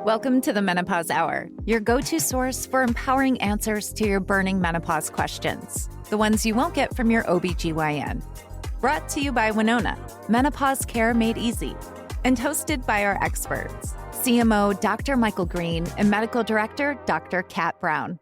Welcome to the Menopause Hour, your go-to source for empowering answers to your burning menopause questions, the ones you won't get from your OBGYN. Brought to you by Winona, menopause care made easy, and hosted by our experts, CMO Dr. Michael Green and Medical Director Dr. Kat Brown.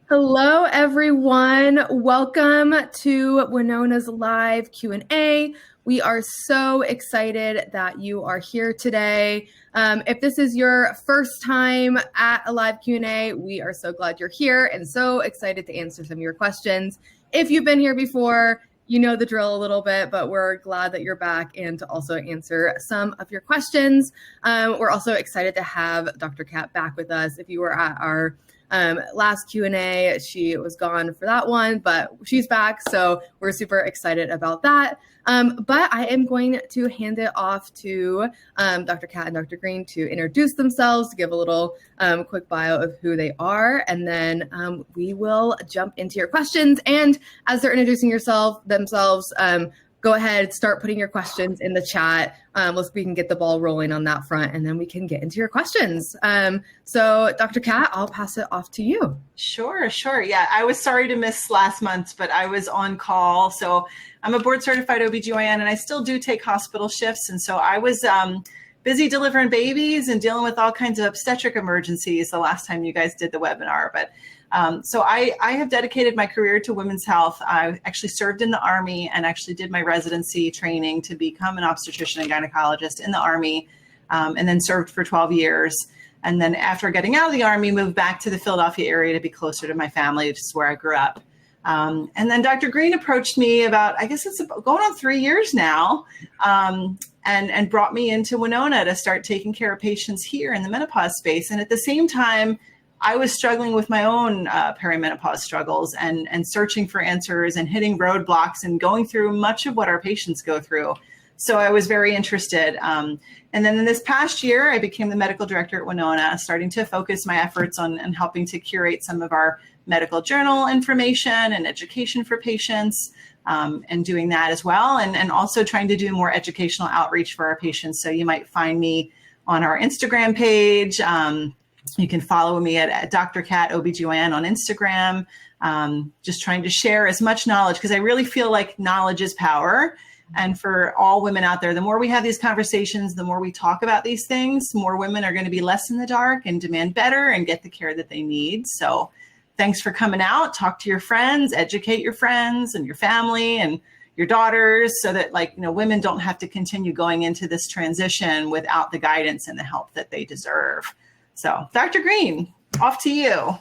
Hello, everyone. Welcome to Winona's live Q&A. We are so excited that you are here today. If this is your first time at a live Q&A, we are so glad you're here and so excited to answer some of your questions. If you've been here before, you know the drill a little bit, but we're glad that you're back and to also answer some of your questions. We're also excited to have Dr. Kat back with us. If you were at our last Q&A, she was gone for that one, but she's back. So we're super excited about that. But I am going to hand it off to Dr. Kat and Dr. Green to introduce themselves, to give a little quick bio of who they are, and then we will jump into your questions. And as they're introducing themselves, go ahead, start putting your questions in the chat. We can get the ball rolling on that front, and then we can get into your questions. So Dr. Kat, I'll pass it off to you. Sure. Yeah, I was sorry to miss last month, but I was on call. So I'm a board certified OBGYN, and I still do take hospital shifts. And so I was busy delivering babies and dealing with all kinds of obstetric emergencies the last time you guys did the webinar. But so I have dedicated my career to women's health. I actually served in the Army and actually did my residency training to become an obstetrician and gynecologist in the Army, and then served for 12 years. And then after getting out of the Army, moved back to the Philadelphia area to be closer to my family, which is where I grew up. And then Dr. Green approached me about, I guess it's going on 3 years now, and brought me into Winona to start taking care of patients here in the menopause space. And at the same time, I was struggling with my own perimenopause struggles and searching for answers and hitting roadblocks and going through much of what our patients go through. So I was very interested. And then in this past year, I became the medical director at Winona, starting to focus my efforts on helping to curate some of our medical journal information and education for patients, and doing that as well. And also trying to do more educational outreach for our patients. So you might find me on our Instagram page. You can follow me at Dr. Kat OBGYN on Instagram, just trying to share as much knowledge, because I really feel like knowledge is power. And for all women out there, the more we have these conversations, the more we talk about these things, more women are going to be less in the dark and demand better and get the care that they need. So thanks for coming out. Talk to your friends, educate your friends and your family and your daughters, so that women don't have to continue going into this transition without the guidance and the help that they deserve. So Dr. Green, off to you.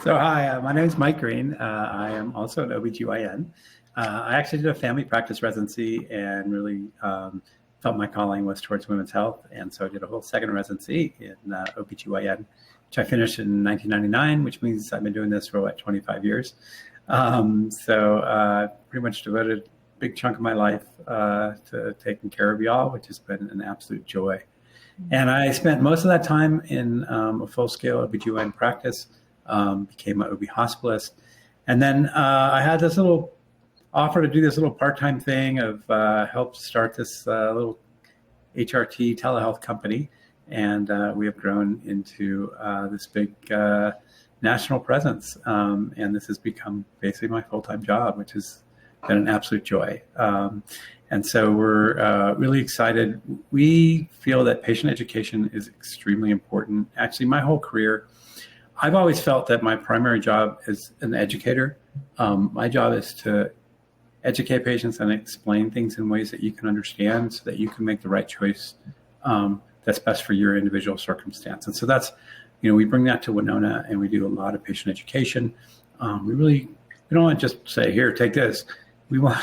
So hi, my name is Mike Green. I am also an OBGYN. I actually did a family practice residency and really felt my calling was towards women's health. And so I did a whole second residency in OBGYN, which I finished in 1999, which means I've been doing this for 25 years. So pretty much devoted a big chunk of my life to taking care of y'all, which has been an absolute joy. And I spent most of that time in a full-scale OBGYN practice, became an OB hospitalist. And then I had this little offer to do this little part-time thing of help start this little HRT telehealth company. And we have grown into this big national presence. And this has become basically my full-time job, which has been an absolute joy. And so we're really excited. We feel that patient education is extremely important. Actually, my whole career, I've always felt that my primary job as an educator, my job is to educate patients and explain things in ways that you can understand so that you can make the right choice that's best for your individual circumstance. And so that's, we bring that to Winona, and we do a lot of patient education. We don't want to just say, here, take this. We want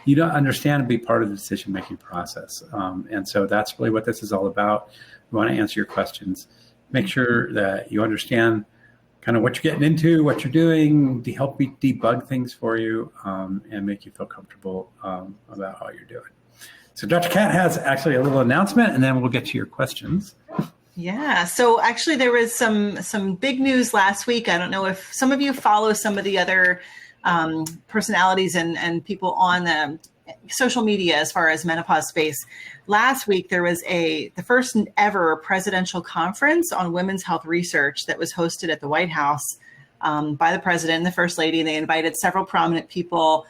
you to understand and be part of the decision-making process. And so that's really what this is all about. We want to answer your questions, make sure that you understand kind of what you're getting into, what you're doing, to help me debug things for you, and make you feel comfortable about how you're doing. So Dr. Kat has actually a little announcement, and then we'll get to your questions. Yeah. So actually there was some big news last week. I don't know if some of you follow some of the other personalities and people on the social media as far as menopause space. Last week, there was the first ever presidential conference on women's health research that was hosted at the White House by the president and the first lady. And they invited several prominent people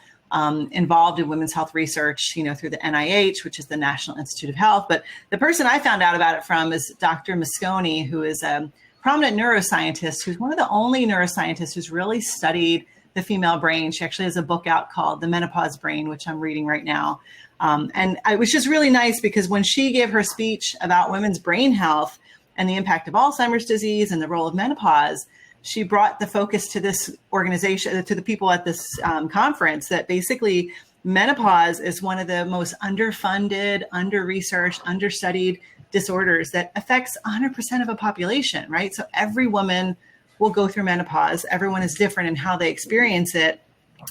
involved in women's health research, through the NIH, which is the National Institute of Health. But the person I found out about it from is Dr. Mosconi, who is a prominent neuroscientist, who's one of the only neuroscientists who's really studied the female brain. She actually has a book out called The Menopause Brain, which I'm reading right now. And it was just really nice because when she gave her speech about women's brain health and the impact of Alzheimer's disease and the role of menopause, she brought the focus to this organization, to the people at this conference, that basically menopause is one of the most underfunded, under-researched, understudied disorders that affects 100% of a population, right? So every woman will go through menopause. Everyone is different in how they experience it,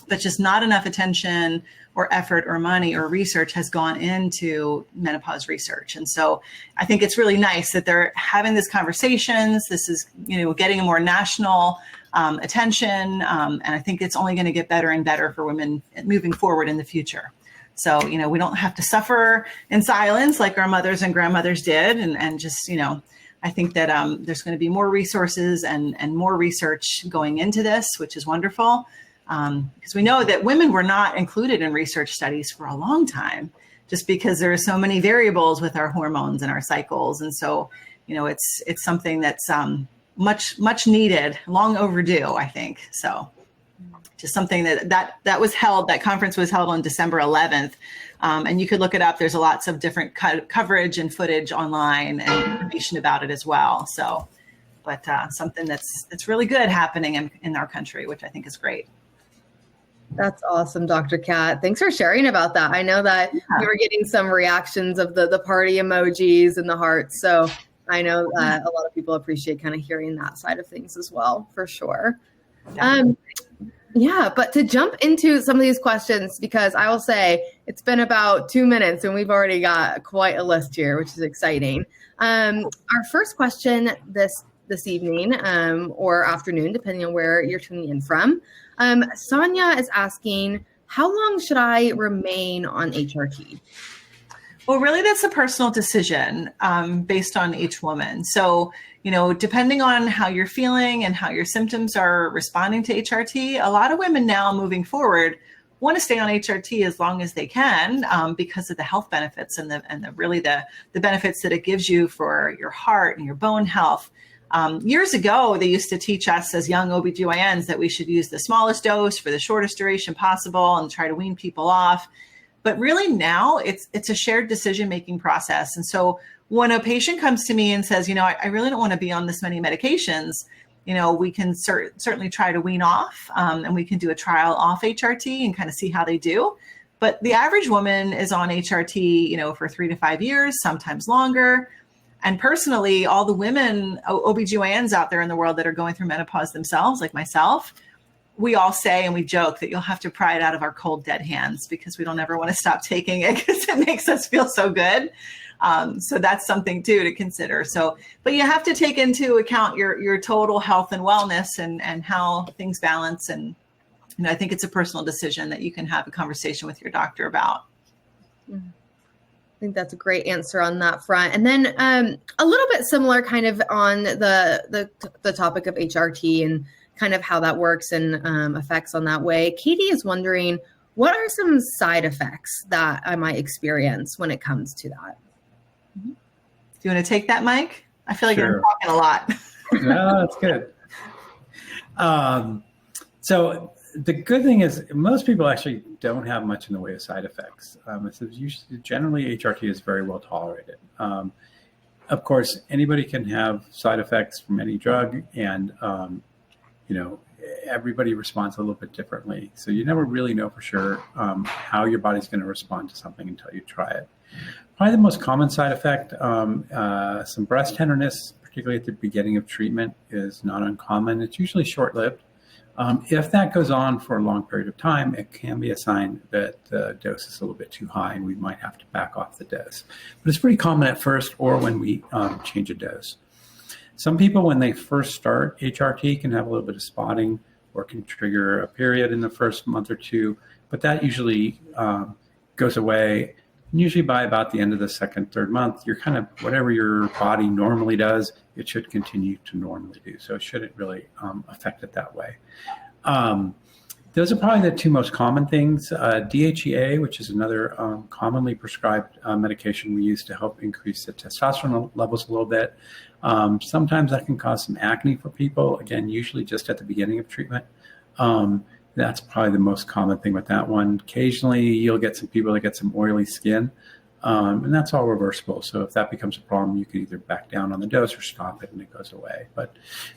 but just not enough attention or effort or money or research has gone into menopause research. And so I think it's really nice that they're having these conversations. This is, getting a more national attention. And I think it's only going to get better and better for women moving forward in the future. So, we don't have to suffer in silence like our mothers and grandmothers did. And just, I think that there's going to be more resources and more research going into this, which is wonderful. Because we know that women were not included in research studies for a long time, just because there are so many variables with our hormones and our cycles. And so, it's something that's much needed, long overdue, I think. So just something that was held, that conference was held on December 11th. And you could look it up. There's lots of different coverage and footage online and information about it as well. So, but something that's really good happening in our country, which I think is great. That's awesome, Dr. Kat. Thanks for sharing about that. I know that we were getting some reactions of the party emojis and the hearts. So I know that a lot of people appreciate kind of hearing that side of things as well, for sure. Yeah, but to jump into some of these questions, because I will say it's been about 2 minutes and we've already got quite a list here, which is exciting. Our first question this evening or afternoon, depending on where you're tuning in from, Sonia is asking, how long should I remain on HRT? Well, really, that's a personal decision based on each woman. So, depending on how you're feeling and how your symptoms are responding to HRT, a lot of women now moving forward want to stay on HRT as long as they can because of the health benefits and the benefits that it gives you for your heart and your bone health. Years ago, they used to teach us as young OBGYNs that we should use the smallest dose for the shortest duration possible and try to wean people off. But really now it's a shared decision-making process. And so when a patient comes to me and says, I really don't want to be on this many medications, we can certainly try to wean off and we can do a trial off HRT and kind of see how they do. But the average woman is on HRT, for 3 to 5 years, sometimes longer. And personally, all the women, OBGYNs out there in the world that are going through menopause themselves, like myself, we all say and we joke that you'll have to pry it out of our cold, dead hands because we don't ever want to stop taking it because it makes us feel so good. So that's something too to consider. So, but you have to take into account your total health and wellness and how things balance. And, I think it's a personal decision that you can have a conversation with your doctor about. I think that's a great answer on that front. And then a little bit similar kind of on the topic of HRT and kind of how that works and effects on that way. Katie is wondering, what are some side effects that I might experience when it comes to that? Do you want to take that, Mike? I feel like Sure. you're talking a lot. No, that's good. So the good thing is most people actually don't have much in the way of side effects. Generally, HRT is very well tolerated. Of course, anybody can have side effects from any drug, and everybody responds a little bit differently. So you never really know for sure how your body's going to respond to something until you try it. Probably the most common side effect, some breast tenderness, particularly at the beginning of treatment, is not uncommon. It's usually short-lived. If that goes on for a long period of time, it can be a sign that the dose is a little bit too high and we might have to back off the dose. But it's pretty common at first or when we change a dose. Some people, when they first start HRT, can have a little bit of spotting or can trigger a period in the first month or two, but that usually goes away. And usually by about the end of the second, third month, you're kind of, whatever your body normally does, it should continue to normally do. So it shouldn't really affect it that way. Those are probably the two most common things. DHEA, which is another commonly prescribed medication we use to help increase the testosterone levels a little bit. Sometimes that can cause some acne for people, again, usually just at the beginning of treatment. That's probably the most common thing with that one. Occasionally, you'll get some people that get some oily skin, and that's all reversible. So if that becomes a problem, you can either back down on the dose or stop it and it goes away. But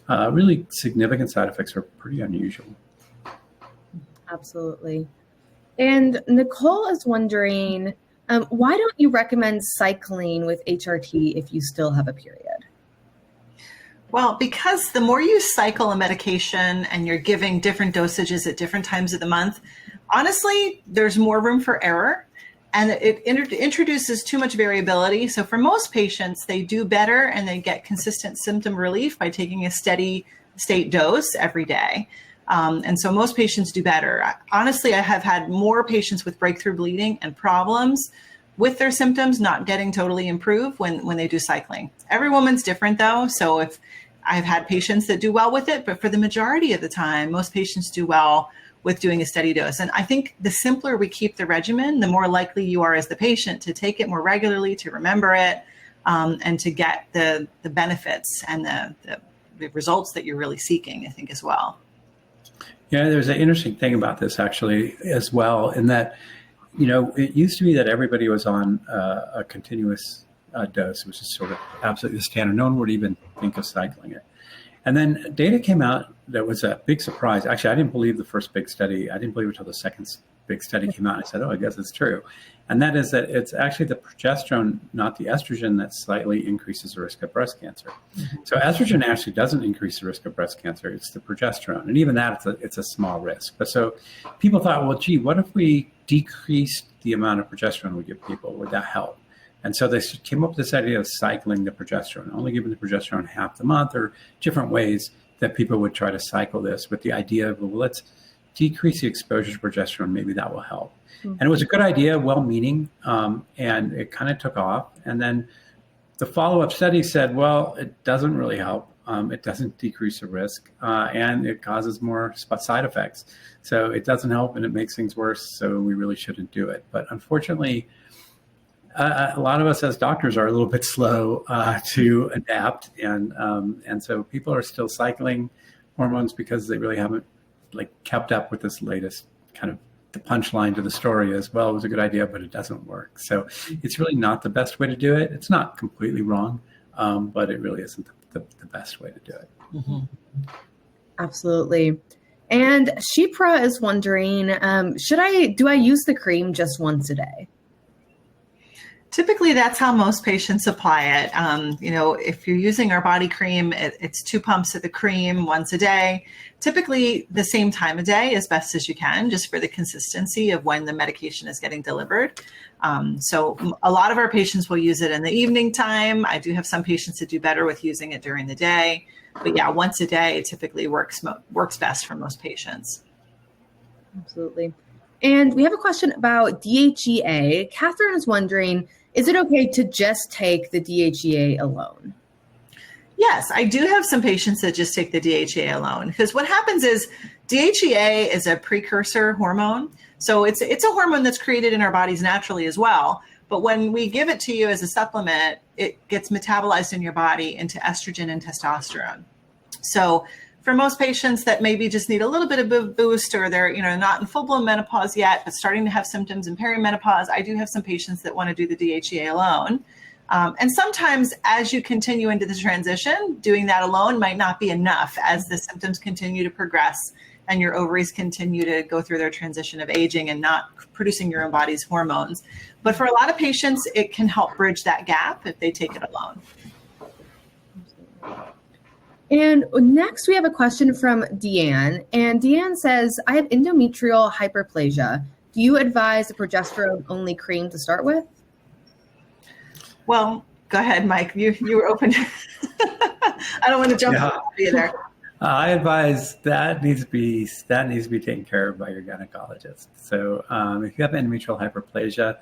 really significant side effects are pretty unusual. Absolutely. And Nicole is wondering, why don't you recommend cycling with HRT if you still have a period? Well, because the more you cycle a medication and you're giving different dosages at different times of the month, honestly, there's more room for error and it introduces too much variability. So for most patients, they do better and they get consistent symptom relief by taking a steady state dose every day. And so most patients do better. Honestly, I have had more patients with breakthrough bleeding and problems with their symptoms not getting totally improved when they do cycling. Every woman's different though. So if I've had patients that do well with it, but for the majority of the time, most patients do well with doing a steady dose. And I think the simpler we keep the regimen, the more likely you are as the patient to take it more regularly, to remember it, and to get the benefits and the results that you're really seeking, I think, as well. Yeah, there's an interesting thing about this actually as well, in that, it used to be that everybody was on a continuous dose, which is sort of absolutely the standard. No one would even think of cycling it. And then data came out that was a big surprise. Actually, I didn't believe the first big study. I didn't believe it until the second big study came out. I said, I guess it's true. And that is that it's actually the progesterone, not the estrogen, that slightly increases the risk of breast cancer. Mm-hmm. So estrogen actually doesn't increase the risk of breast cancer. It's the progesterone. And even that, it's a small risk. But so people thought, well, gee, what if we decreased the amount of progesterone we give people? Would that help? And so they came up with this idea of cycling the progesterone, only giving the progesterone half the month, or different ways that people would try to cycle this with the idea of, well, let's decrease the exposure to progesterone. Maybe that will help. Mm-hmm. And it was a good idea, well-meaning, and it kind of took off. And then the follow-up study said, well, it doesn't really help. It doesn't decrease the risk, and it causes more side effects. So it doesn't help, and it makes things worse. So we really shouldn't do it. But unfortunately, a lot of us as doctors are a little bit slow to adapt, and so people are still cycling hormones because they really haven't kept up with this latest kind of the punchline to the story as well. It was a good idea, but it doesn't work. So it's really not the best way to do it. It's not completely wrong, but it really isn't the best way to do it. Mm-hmm. Absolutely. And Shipra is wondering, do I use the cream just once a day? Typically, that's how most patients apply it. If you're using our body cream, it's 2 pumps of the cream once a day, typically the same time of day as best as you can, just for the consistency of when the medication is getting delivered. So a lot of our patients will use it in the evening time. I do have some patients that do better with using it during the day. But yeah, once a day, it typically works best for most patients. Absolutely. And we have a question about DHEA. Catherine is wondering, is it okay to just take the DHEA alone? Yes, I do have some patients that just take the DHEA alone, because what happens is DHEA is a precursor hormone. So it's a hormone that's created in our bodies naturally as well. But when we give it to you as a supplement, it gets metabolized in your body into estrogen and testosterone. So for most patients that maybe just need a little bit of a boost, or they're not in full-blown menopause yet, but starting to have symptoms in perimenopause, I do have some patients that want to do the DHEA alone. And sometimes as you continue into the transition, doing that alone might not be enough as the symptoms continue to progress and your ovaries continue to go through their transition of aging and not producing your own body's hormones. But for a lot of patients, it can help bridge that gap if they take it alone. And next we have a question from Deanne. And Deanne says, I have endometrial hyperplasia. Do you advise a progesterone-only cream to start with? Well, go ahead, Mike. You were open. I don't want to jump on either. I advise that needs to be taken care of by your gynecologist. So if you have endometrial hyperplasia,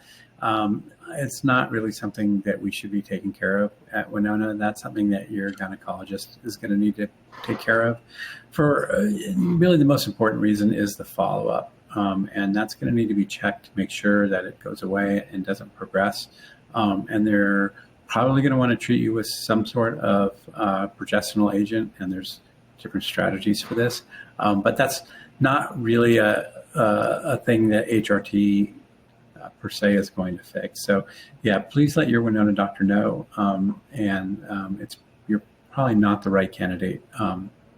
it's not really something that we should be taking care of at Winona. That's something that your gynecologist is going to need to take care of. For really the most important reason is the follow-up. And that's going to need to be checked to make sure that it goes away and doesn't progress. And they're probably going to want to treat you with some sort of progesterone agent, and there's different strategies for this. But that's not really a thing that HRT per se is going to fix. So yeah, please let your Winona doctor know. You're probably not the right candidate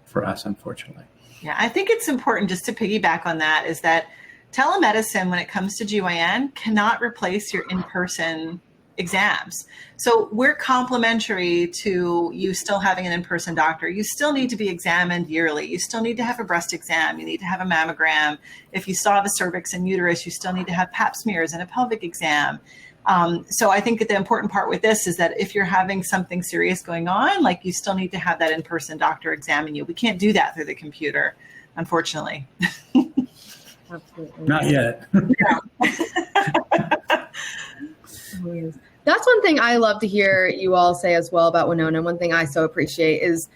for us, unfortunately. Yeah, I think it's important just to piggyback on that is that telemedicine, when it comes to GYN, cannot replace your in-person exams. So we're complementary to you still having an in-person doctor. You still need to be examined yearly. You still need to have a breast exam. You need to have a mammogram. If you still have a cervix and uterus, you still need to have pap smears and a pelvic exam. So I think that the important part with this is that if you're having something serious going on, like you still need to have that in-person doctor examine you. We can't do that through the computer, unfortunately. Absolutely. Not yet. That's one thing I love to hear you all say as well about Winona. One thing I so appreciate is,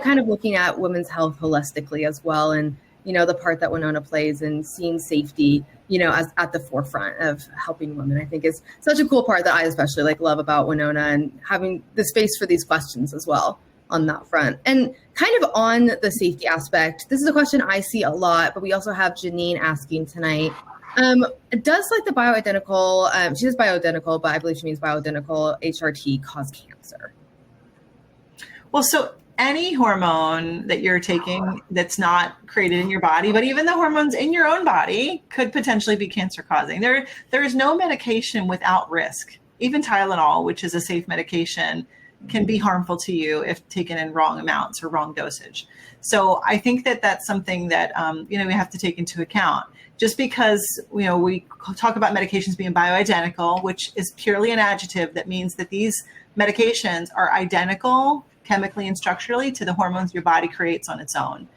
kind of looking at women's health holistically as well. And, the part that Winona plays in seeing safety, as at the forefront of helping women, I think is such a cool part that I especially love about Winona and having the space for these questions as well on that front. And kind of on the safety aspect, this is a question I see a lot, but we also have Janine asking tonight. Does the bioidentical, she says bioidentical, but I believe she means bioidentical HRT cause cancer? Well, so any hormone that you're taking that's not created in your body, but even the hormones in your own body could potentially be cancer causing. There is no medication without risk. Even Tylenol, which is a safe medication, can be harmful to you if taken in wrong amounts or wrong dosage. So I think that that's something that, we have to take into account. Just because, we talk about medications being bioidentical, which is purely an adjective that means that these medications are identical chemically and structurally to the hormones your body creates on its own.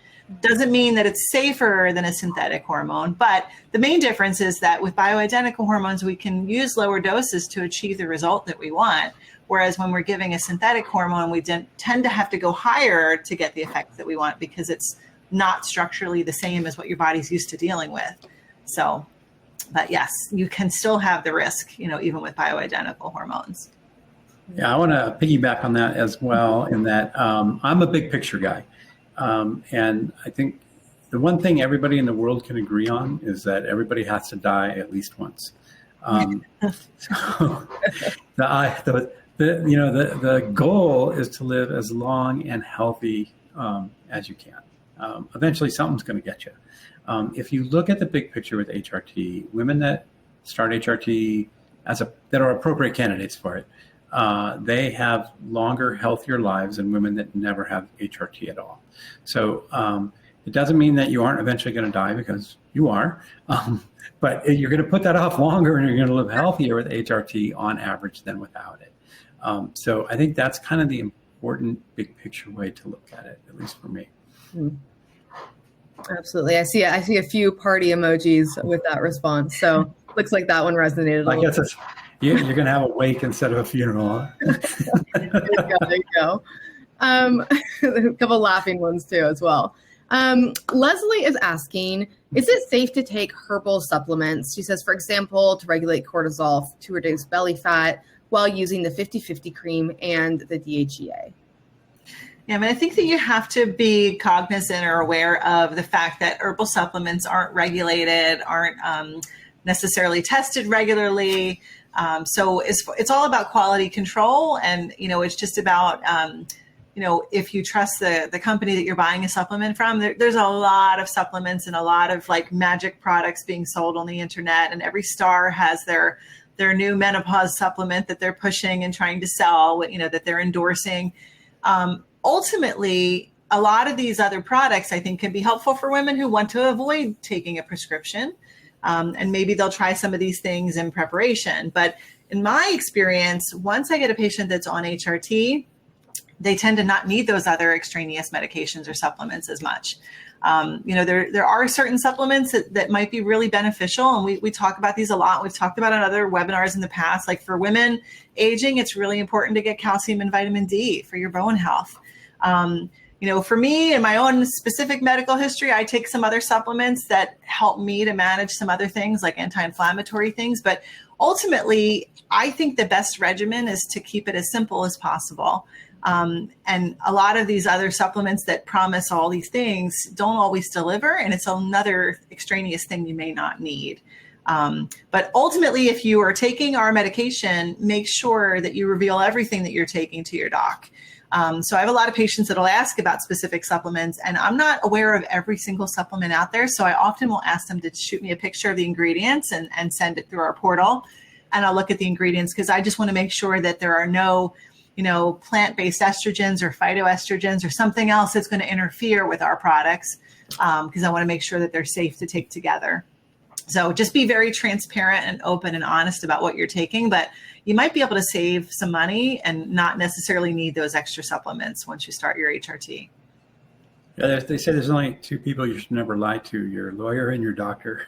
Doesn't mean that it's safer than a synthetic hormone, but the main difference is that with bioidentical hormones, we can use lower doses to achieve the result that we want. Whereas when we're giving a synthetic hormone, we tend to have to go higher to get the effects that we want because it's not structurally the same as what your body's used to dealing with. So, but yes, you can still have the risk, even with bioidentical hormones. Yeah, I want to piggyback on that as well in that I'm a big picture guy. And I think the one thing everybody in the world can agree on is that everybody has to die at least once. So the goal is to live as long and healthy as you can. Eventually something's going to get you. If you look at the big picture with HRT, women that start HRT that are appropriate candidates for it, they have longer, healthier lives than women that never have HRT at all. So it doesn't mean that you aren't eventually going to die, because you are, but you're going to put that off longer and you're going to live healthier with HRT on average than without it. So I think that's kind of the important big picture way to look at it, at least for me. Absolutely. I see a few party emojis with that response. So looks like that one resonated. I guess you're going to have a wake instead of a funeral. There you go. A couple laughing ones too as well. Leslie is asking, is it safe to take herbal supplements? She says, for example, to regulate cortisol, to reduce belly fat while using the 50/50 cream and the DHEA. Yeah, I think that you have to be cognizant or aware of the fact that herbal supplements aren't regulated, aren't necessarily tested regularly. So it's all about quality control, and it's just about if you trust the company that you're buying a supplement from. There's a lot of supplements and a lot of magic products being sold on the internet, and every star has their new menopause supplement that they're pushing and trying to sell, that they're endorsing. Ultimately, a lot of these other products, I think, can be helpful for women who want to avoid taking a prescription. And maybe they'll try some of these things in preparation. But in my experience, once I get a patient that's on HRT, they tend to not need those other extraneous medications or supplements as much. There are certain supplements that might be really beneficial, and we talk about these a lot. We've talked about it on other webinars in the past. Like for women aging, it's really important to get calcium and vitamin D for your bone health. For me, in my own specific medical history, I take some other supplements that help me to manage some other things like anti-inflammatory things. But ultimately, I think the best regimen is to keep it as simple as possible. And a lot of these other supplements that promise all these things don't always deliver, and it's another extraneous thing you may not need. But ultimately, if you are taking our medication, make sure that you reveal everything that you're taking to your doc. So I have a lot of patients that'll ask about specific supplements, and I'm not aware of every single supplement out there. So I often will ask them to shoot me a picture of the ingredients and send it through our portal. And I'll look at the ingredients because I just want to make sure that there are no plant-based estrogens or phytoestrogens or something else that's going to interfere with our products, because I want to make sure that they're safe to take together. So just be very transparent and open and honest about what you're taking, but you might be able to save some money and not necessarily need those extra supplements once you start your HRT. Yeah, they say there's only two people you should never lie to, your lawyer and your doctor.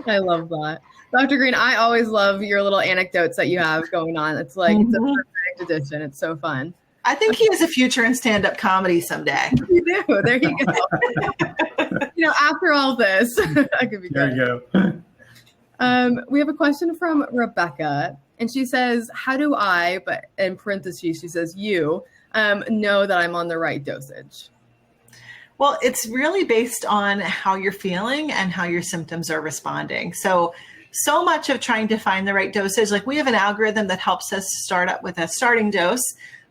I love that. Dr. Green, I always love your little anecdotes that you have going on. It's like, it's a perfect addition. It's so fun. I think he has a future in stand-up comedy someday. You do. There you go. After all this, that could be there good. You go. We have a question from Rebecca, and she says, how do I, but in parentheses, she says, know that I'm on the right dosage? Well, it's really based on how you're feeling and how your symptoms are responding. So much of trying to find the right dosage, like we have an algorithm that helps us start up with a starting dose,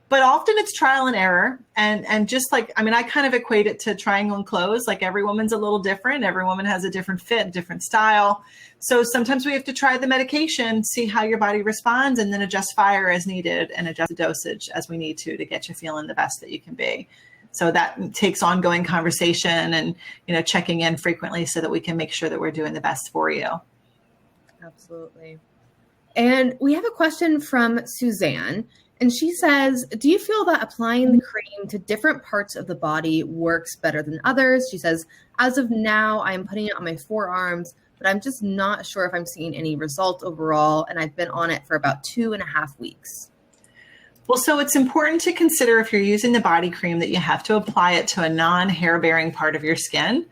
but often it's trial and error. And just like, I kind of equate it to trying on clothes. Like every woman's a little different. Every woman has a different fit, different style. So sometimes we have to try the medication, see how your body responds, and then adjust fire as needed and adjust the dosage as we need to get you feeling the best that you can be. So that takes ongoing conversation and, checking in frequently so that we can make sure that we're doing the best for you. Absolutely. And we have a question from Suzanne, and she says, do you feel that applying the cream to different parts of the body works better than others? She says, as of now, I am putting it on my forearms, but I'm just not sure if I'm seeing any results overall. And I've been on it for about 2.5 weeks. Well, so it's important to consider if you're using the body cream that you have to apply it to a non-hair bearing part of your skin.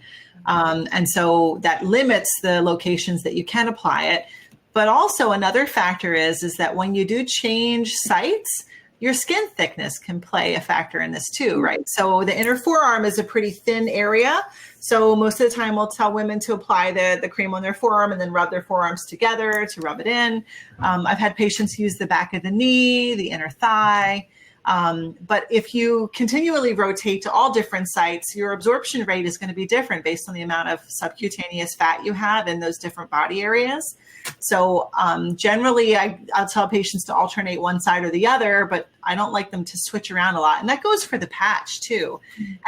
And so that limits the locations that you can apply it. But also another factor is that when you do change sites, your skin thickness can play a factor in this too, right? So the inner forearm is a pretty thin area. So most of the time we'll tell women to apply the cream on their forearm and then rub their forearms together to rub it in. I've had patients use the back of the knee, the inner thigh. But if you continually rotate to all different sites, your absorption rate is going to be different based on the amount of subcutaneous fat you have in those different body areas. So generally, I'll tell patients to alternate one side or the other, but I don't like them to switch around a lot. And that goes for the patch too.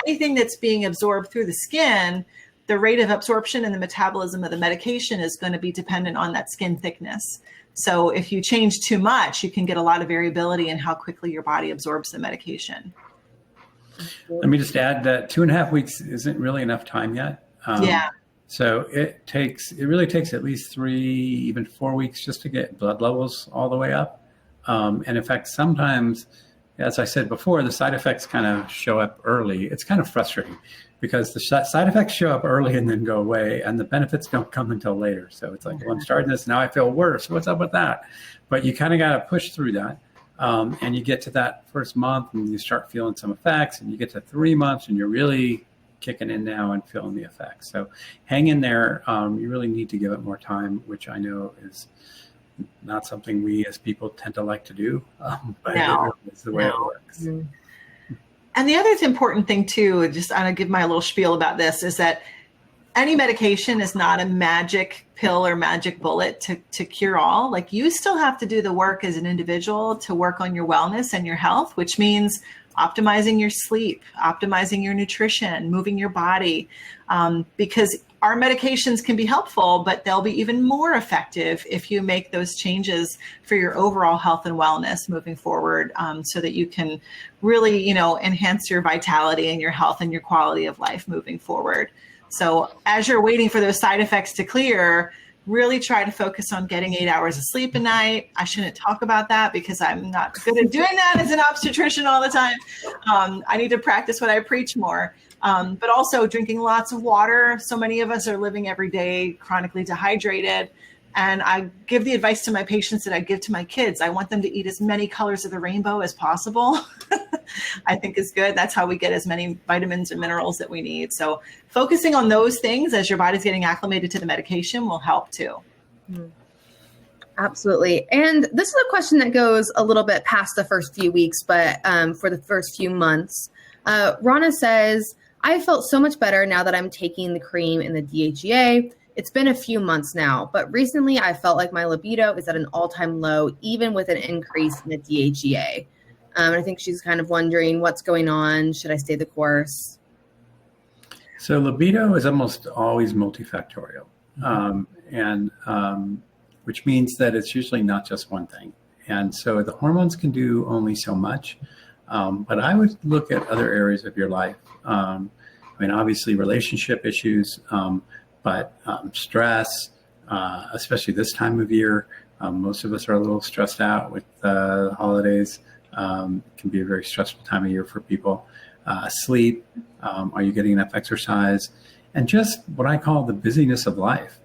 Anything that's being absorbed through the skin, the rate of absorption and the metabolism of the medication is going to be dependent on that skin thickness. So if you change too much, you can get a lot of variability in how quickly your body absorbs the medication. Let me just add that 2.5 weeks isn't really enough time yet. Yeah. So it really takes at least 3, even 4 weeks just to get blood levels all the way up. And in fact, sometimes, as I said before, the side effects kind of show up early. It's kind of frustrating because the side effects show up early and then go away, and the benefits don't come until later. So it's like, well, I'm starting this, now I feel worse. What's up with that? But you kind of got to push through that. And you get to that first month and you start feeling some effects, and you get to 3 months and you're really kicking in now and feeling the effects. So hang in there. You really need to give it more time, which I know is not something we as people tend to like to do, but it really is the way it works. Mm-hmm. And the other important thing too, I'm going to give my little spiel about this, is that any medication is not a magic pill or magic bullet to cure all. Like, you still have to do the work as an individual to work on your wellness and your health, which means optimizing your sleep, optimizing your nutrition, moving your body. Because our medications can be helpful, but they'll be even more effective if you make those changes for your overall health and wellness moving forward, so that you can really, enhance your vitality and your health and your quality of life moving forward. So as you're waiting for those side effects to clear, really try to focus on getting 8 hours of sleep a night. I shouldn't talk about that because I'm not good at doing that as an obstetrician all the time. I need to practice what I preach more. But also drinking lots of water. So many of us are living every day chronically dehydrated. And I give the advice to my patients that I give to my kids. I want them to eat as many colors of the rainbow as possible. I think is good. That's how we get as many vitamins and minerals that we need. So focusing on those things as your body's getting acclimated to the medication will help too. Absolutely. And this is a question that goes a little bit past the first few weeks, but for the first few months. Rana says, I felt so much better now that I'm taking the cream and the DHEA. It's been a few months now, but recently I felt like my libido is at an all-time low, even with an increase in the DHEA. I think she's kind of wondering what's going on. Should I stay the course? So libido is almost always multifactorial, which means that it's usually not just one thing. And so the hormones can do only so much, but I would look at other areas of your life. Obviously relationship issues, but stress, especially this time of year. Most of us are a little stressed out with the holidays. It can be a very stressful time of year for people. Sleep, are you getting enough exercise? And just what I call the busyness of life.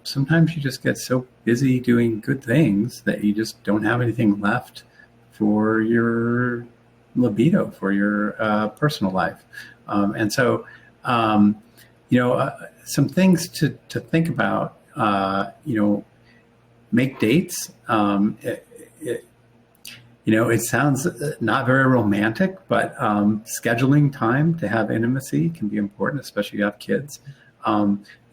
Sometimes you just get so busy doing good things that you just don't have anything left for your libido, for your personal life. And so, some things to think about, make dates. It sounds not very romantic, but scheduling time to have intimacy can be important, especially if you have kids.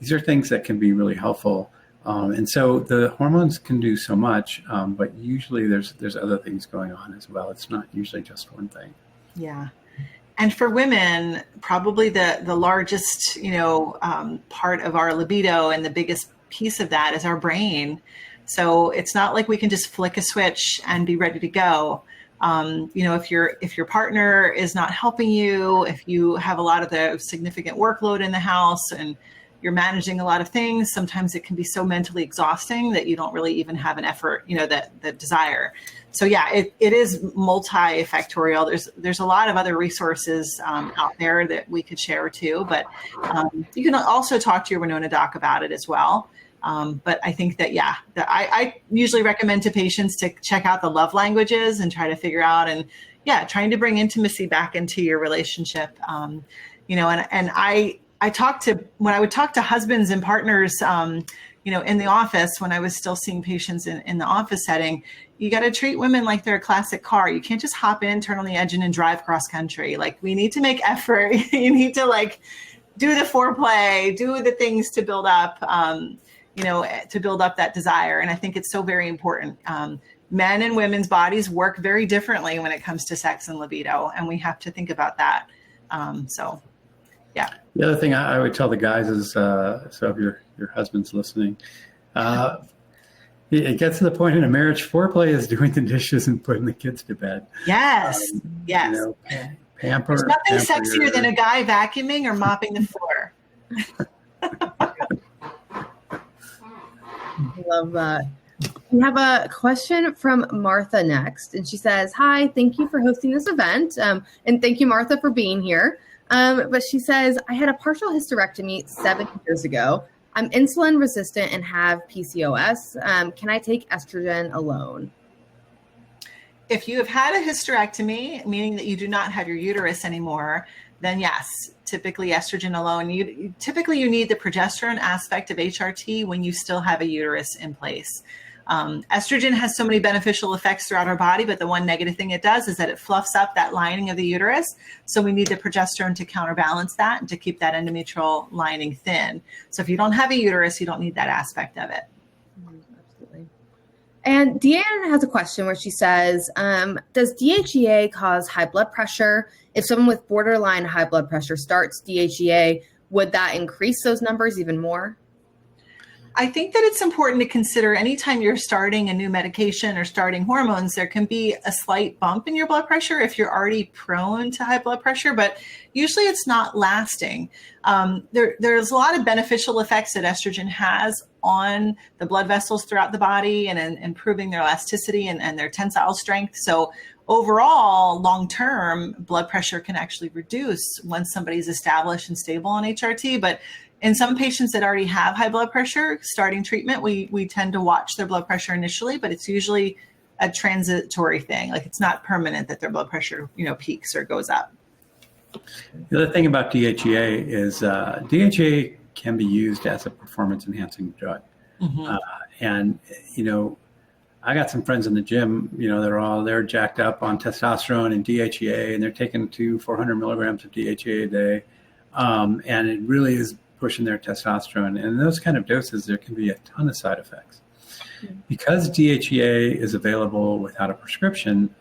These are things that can be really helpful. And so the hormones can do so much, but usually there's other things going on as well. It's not usually just one thing. Yeah. And for women, probably the largest, part of our libido and the biggest piece of that is our brain. So it's not like we can just flick a switch and be ready to go. If your partner is not helping you, if you have a lot of the significant workload in the house and you're managing a lot of things, sometimes it can be so mentally exhausting that you don't really even have an effort, that desire. So yeah, it is multifactorial. There's a lot of other resources out there that we could share too, but you can also talk to your Winona doc about it as well. But I think that, I usually recommend to patients to check out the love languages and try to figure out, and trying to bring intimacy back into your relationship. And when I would talk to husbands and partners, in the office, when I was still seeing patients in the office setting, you got to treat women like they're a classic car. You can't just hop in, turn on the engine and drive cross country. Like, we need to make effort. You need to do the foreplay, do the things to build up, to build up that desire. And I think it's so very important. Men and women's bodies work very differently when it comes to sex and libido, and we have to think about that. Yeah. The other thing I would tell the guys is, so if your husband's listening, it gets to the point in a marriage, foreplay is doing the dishes and putting the kids to bed. Yes. Yes. Pamper. There's nothing sexier than a guy vacuuming or mopping the floor. Love that. We have a question from Martha next, and she says, hi, thank you for hosting this event. And thank you, Martha, for being here. But she says, I had a partial hysterectomy 7 years ago. I'm insulin resistant and have PCOS. Can I take estrogen alone? If you have had a hysterectomy, meaning that you do not have your uterus anymore, then yes, typically estrogen alone. You need the progesterone aspect of HRT when you still have a uterus in place. Estrogen has so many beneficial effects throughout our body, but the one negative thing it does is that it fluffs up that lining of the uterus. So we need the progesterone to counterbalance that and to keep that endometrial lining thin. So if you don't have a uterus, you don't need that aspect of it. Absolutely. And Deanne has a question where she says, does DHEA cause high blood pressure? If someone with borderline high blood pressure starts DHEA, would that increase those numbers even more? I think that it's important to consider anytime you're starting a new medication or starting hormones, there can be a slight bump in your blood pressure if you're already prone to high blood pressure, but usually it's not lasting. There's a lot of beneficial effects that estrogen has on the blood vessels throughout the body and in improving their elasticity and their tensile strength. So overall, long-term, blood pressure can actually reduce once somebody's established and stable on HRT. But in some patients that already have high blood pressure, starting treatment, we tend to watch their blood pressure initially, but it's usually a transitory thing. Like it's not permanent that their blood pressure, peaks or goes up. The other thing about DHEA is DHEA can be used as a performance enhancing drug. Mm-hmm. I got some friends in the gym, they're jacked up on testosterone and DHEA, and they're taking 400 milligrams of DHEA a day. And it really is pushing their testosterone. And in those kind of doses, there can be a ton of side effects. Mm-hmm. Because DHEA is available without a prescription,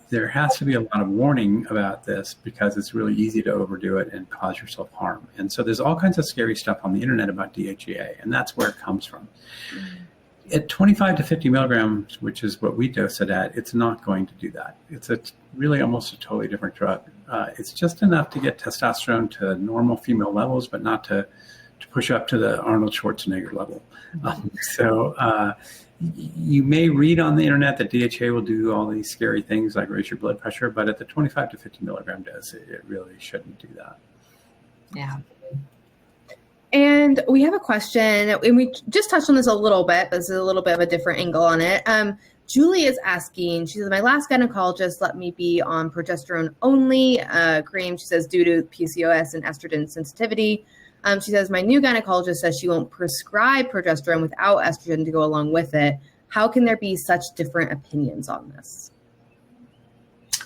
there has to be a lot of warning about this because it's really easy to overdo it and cause yourself harm. And so there's all kinds of scary stuff on the internet about DHEA, and that's where it comes from. Mm-hmm. At 25 to 50 milligrams, which is what we dose it at, it's not going to do that. It's really almost a totally different drug. It's just enough to get testosterone to normal female levels, but not to push up to the Arnold Schwarzenegger level. You may read on the internet that DHA will do all these scary things like raise your blood pressure, but at the 25 to 50 milligram dose, it really shouldn't do that. Yeah. And we have a question, and we just touched on this a little bit, but this is a little bit of a different angle on it. Julie is asking, she says, my last gynecologist let me be on progesterone only cream, she says, due to PCOS and estrogen sensitivity. She says, my new gynecologist says she won't prescribe progesterone without estrogen to go along with it. How can there be such different opinions on this?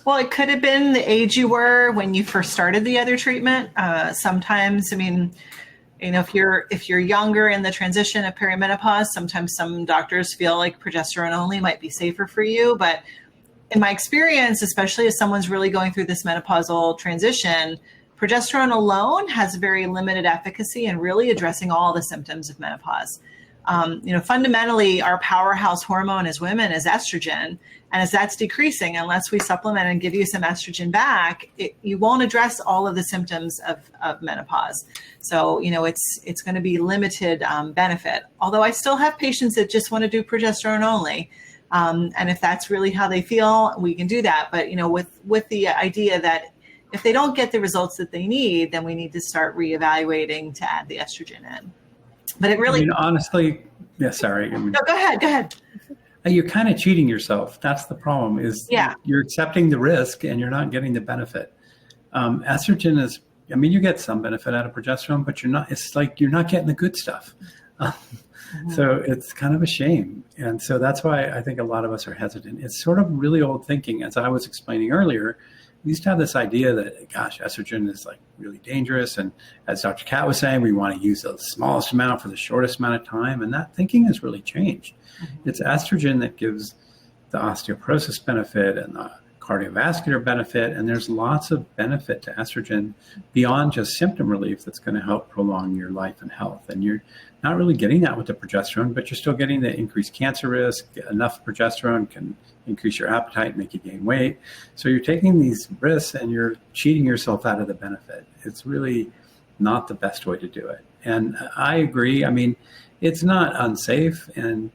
Well, it could have been the age you were when you first started the other treatment. Sometimes, if you're younger in the transition of perimenopause, sometimes some doctors feel like progesterone only might be safer for you. But in my experience, especially as someone's really going through this menopausal transition, progesterone alone has very limited efficacy in really addressing all the symptoms of menopause. Fundamentally, our powerhouse hormone as women is estrogen. And as that's decreasing, unless we supplement and give you some estrogen back, you won't address all of the symptoms of menopause. So, it's going to be limited benefit. Although I still have patients that just want to do progesterone only. And if that's really how they feel, we can do that. But, with the idea that if they don't get the results that they need, then we need to start reevaluating to add the estrogen in. But it really... honestly, yeah, sorry. No, go ahead. You're kind of cheating yourself. That's the problem is you're accepting the risk and you're not getting the benefit. Estrogen is, you get some benefit out of progesterone, but it's like you're not getting the good stuff. So it's kind of a shame. And so that's why I think a lot of us are hesitant. It's sort of really old thinking. As I was explaining earlier, we used to have this idea that, estrogen is like really dangerous. And as Dr. Kat was saying, we want to use the smallest amount for the shortest amount of time. And that thinking has really changed. Mm-hmm. It's estrogen that gives the osteoporosis benefit and the cardiovascular benefit. And there's lots of benefit to estrogen beyond just symptom relief that's going to help prolong your life and health. And you're not really getting that with the progesterone, but you're still getting the increased cancer risk. Enough progesterone can increase your appetite, make you gain weight. So you're taking these risks and you're cheating yourself out of the benefit. It's really not the best way to do it. And I agree. It's not unsafe. And,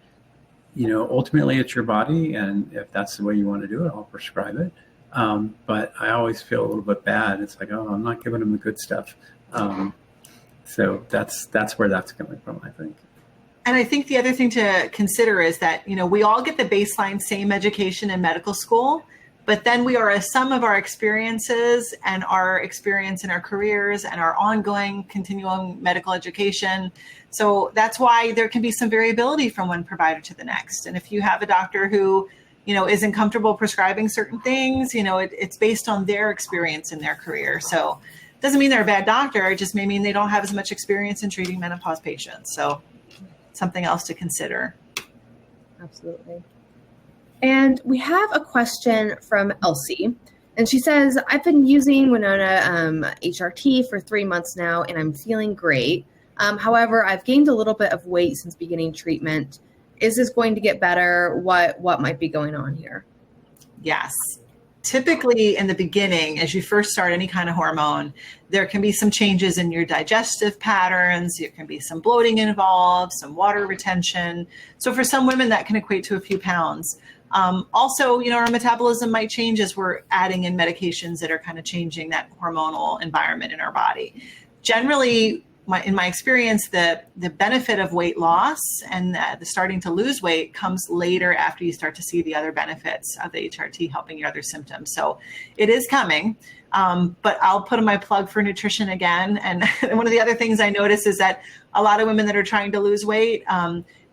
ultimately it's your body. And if that's the way you want to do it, I'll prescribe it. But I always feel a little bit bad. It's like, I'm not giving them the good stuff. So that's where that's coming from, I think. And I think the other thing to consider is that, we all get the baseline same education in medical school, but then we are a sum of our experiences and our experience in our careers and our ongoing continuing medical education. So that's why there can be some variability from one provider to the next. And if you have a doctor who, isn't comfortable prescribing certain things, it's based on their experience in their career. So it doesn't mean they're a bad doctor. It just may mean they don't have as much experience in treating menopause patients. So something else to consider. Absolutely. And we have a question from Elsie. And she says, I've been using Winona HRT for 3 months now, and I'm feeling great. However, I've gained a little bit of weight since beginning treatment. Is this going to get better? What might be going on here? Yes. Typically in the beginning, as you first start any kind of hormone, there can be some changes in your digestive patterns. There can be some bloating involved, some water retention. So for some women, that can equate to a few pounds. Also, our metabolism might change as we're adding in medications that are kind of changing that hormonal environment in our body. Generally, in my experience, the benefit of weight loss and the starting to lose weight comes later after you start to see the other benefits of the HRT helping your other symptoms. So it is coming, but I'll put in my plug for nutrition again. And one of the other things I notice is that a lot of women that are trying to lose weight,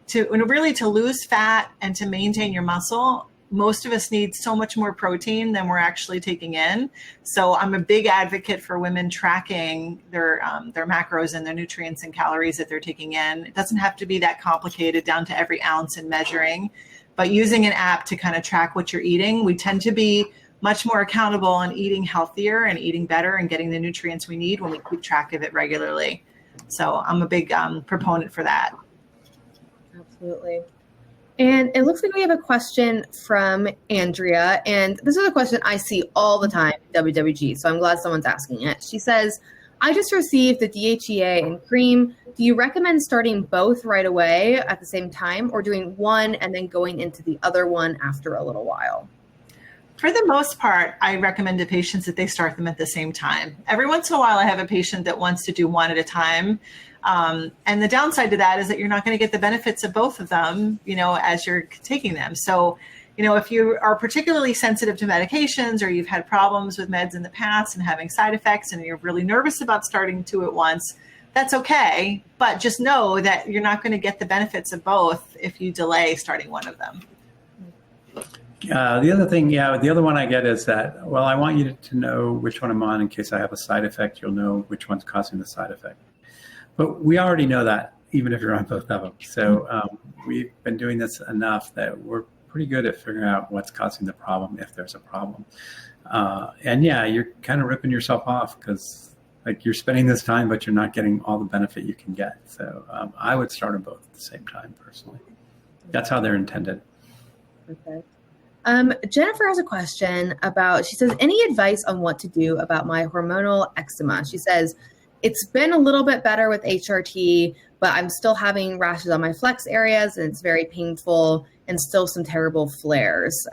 to lose fat and to maintain your muscle, most of us need so much more protein than we're actually taking in. So I'm a big advocate for women tracking their macros and their nutrients and calories that they're taking in. It doesn't have to be that complicated down to every ounce and measuring, but using an app to kind of track what you're eating, we tend to be much more accountable on eating healthier and eating better and getting the nutrients we need when we keep track of it regularly. So I'm a big proponent for that. Absolutely. And it looks like we have a question from Andrea. And this is a question I see all the time in WWG. So I'm glad someone's asking it. She says, I just received the DHEA and cream. Do you recommend starting both right away at the same time or doing one and then going into the other one after a little while? For the most part, I recommend to patients that they start them at the same time. Every once in a while, I have a patient that wants to do one at a time. And the downside to that is that you're not going to get the benefits of both of them, as you're taking them. So, if you are particularly sensitive to medications or you've had problems with meds in the past and having side effects and you're really nervous about starting two at once, that's okay. But just know that you're not going to get the benefits of both if you delay starting one of them. The other thing, the other one I get is that, I want you to know which one I'm on in case I have a side effect. You'll know which one's causing the side effect. But we already know that, even if you're on both of them. So we've been doing this enough that we're pretty good at figuring out what's causing the problem if there's a problem. You're kind of ripping yourself off because you're spending this time, but you're not getting all the benefit you can get. So I would start them both at the same time, personally. That's how they're intended. Perfect. Jennifer has a question she says, any advice on what to do about my hormonal eczema? She says, it's been a little bit better with HRT, but I'm still having rashes on my flex areas and it's very painful and still some terrible flares.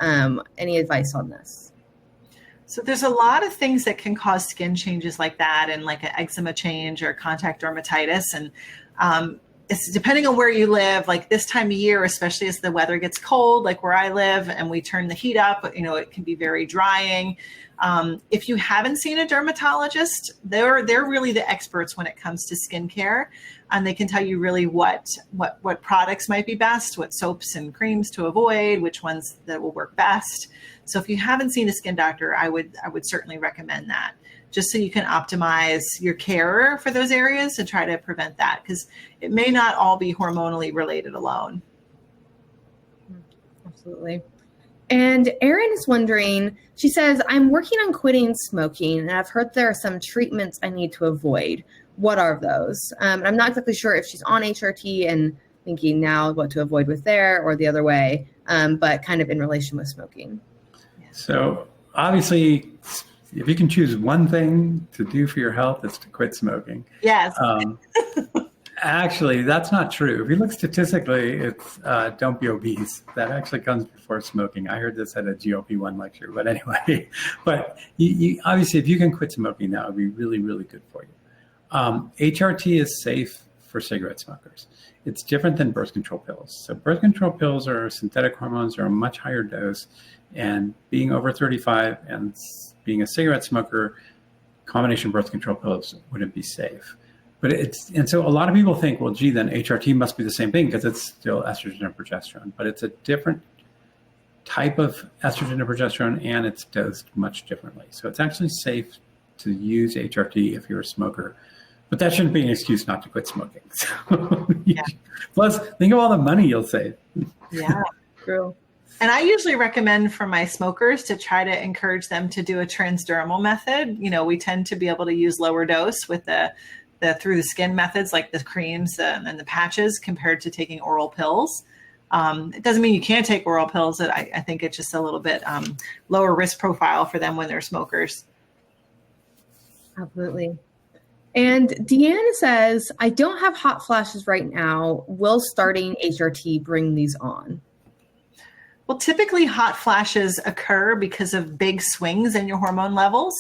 Any advice on this? So there's a lot of things that can cause skin changes like that and like an eczema change or contact dermatitis. And it's depending on where you live, like this time of year, especially as the weather gets cold, like where I live and we turn the heat up, it can be very drying. If you haven't seen a dermatologist, they're really the experts when it comes to skincare, and they can tell you really what products might be best, what soaps and creams to avoid, which ones that will work best. So if you haven't seen a skin doctor, I would certainly recommend that, just so you can optimize your care for those areas and try to prevent that, because it may not all be hormonally related alone. Absolutely. And Erin is wondering, she says, I'm working on quitting smoking and I've heard there are some treatments I need to avoid. What are those? I'm not exactly sure if she's on HRT and thinking now what to avoid with there or the other way, but kind of in relation with smoking. So obviously, if you can choose one thing to do for your health, it's to quit smoking. Yes. Actually, that's not true. If you look statistically, it's don't be obese. That actually comes before smoking. I heard this at a GLP-1 lecture, but anyway. But you obviously, if you can quit smoking, that would be really, really good for you. HRT is safe for cigarette smokers. It's different than birth control pills. So birth control pills are synthetic hormones, are a much higher dose, and being over 35 and being a cigarette smoker, combination birth control pills wouldn't be safe. And so a lot of people think, well, gee, then HRT must be the same thing because it's still estrogen and progesterone, but it's a different type of estrogen and progesterone, and it's dosed much differently. So it's actually safe to use HRT if you're a smoker, but that shouldn't be an excuse not to quit smoking. So, yeah. Plus, think of all the money you'll save. Yeah, true. And I usually recommend for my smokers to try to encourage them to do a transdermal method. We tend to be able to use lower dose with the through the skin methods like the creams and the patches compared to taking oral pills. It doesn't mean you can't take oral pills. I think it's just a little bit lower risk profile for them when they're smokers. Absolutely. And Deanna says, I don't have hot flashes right now. Will starting HRT bring these on? Well, typically hot flashes occur because of big swings in your hormone levels.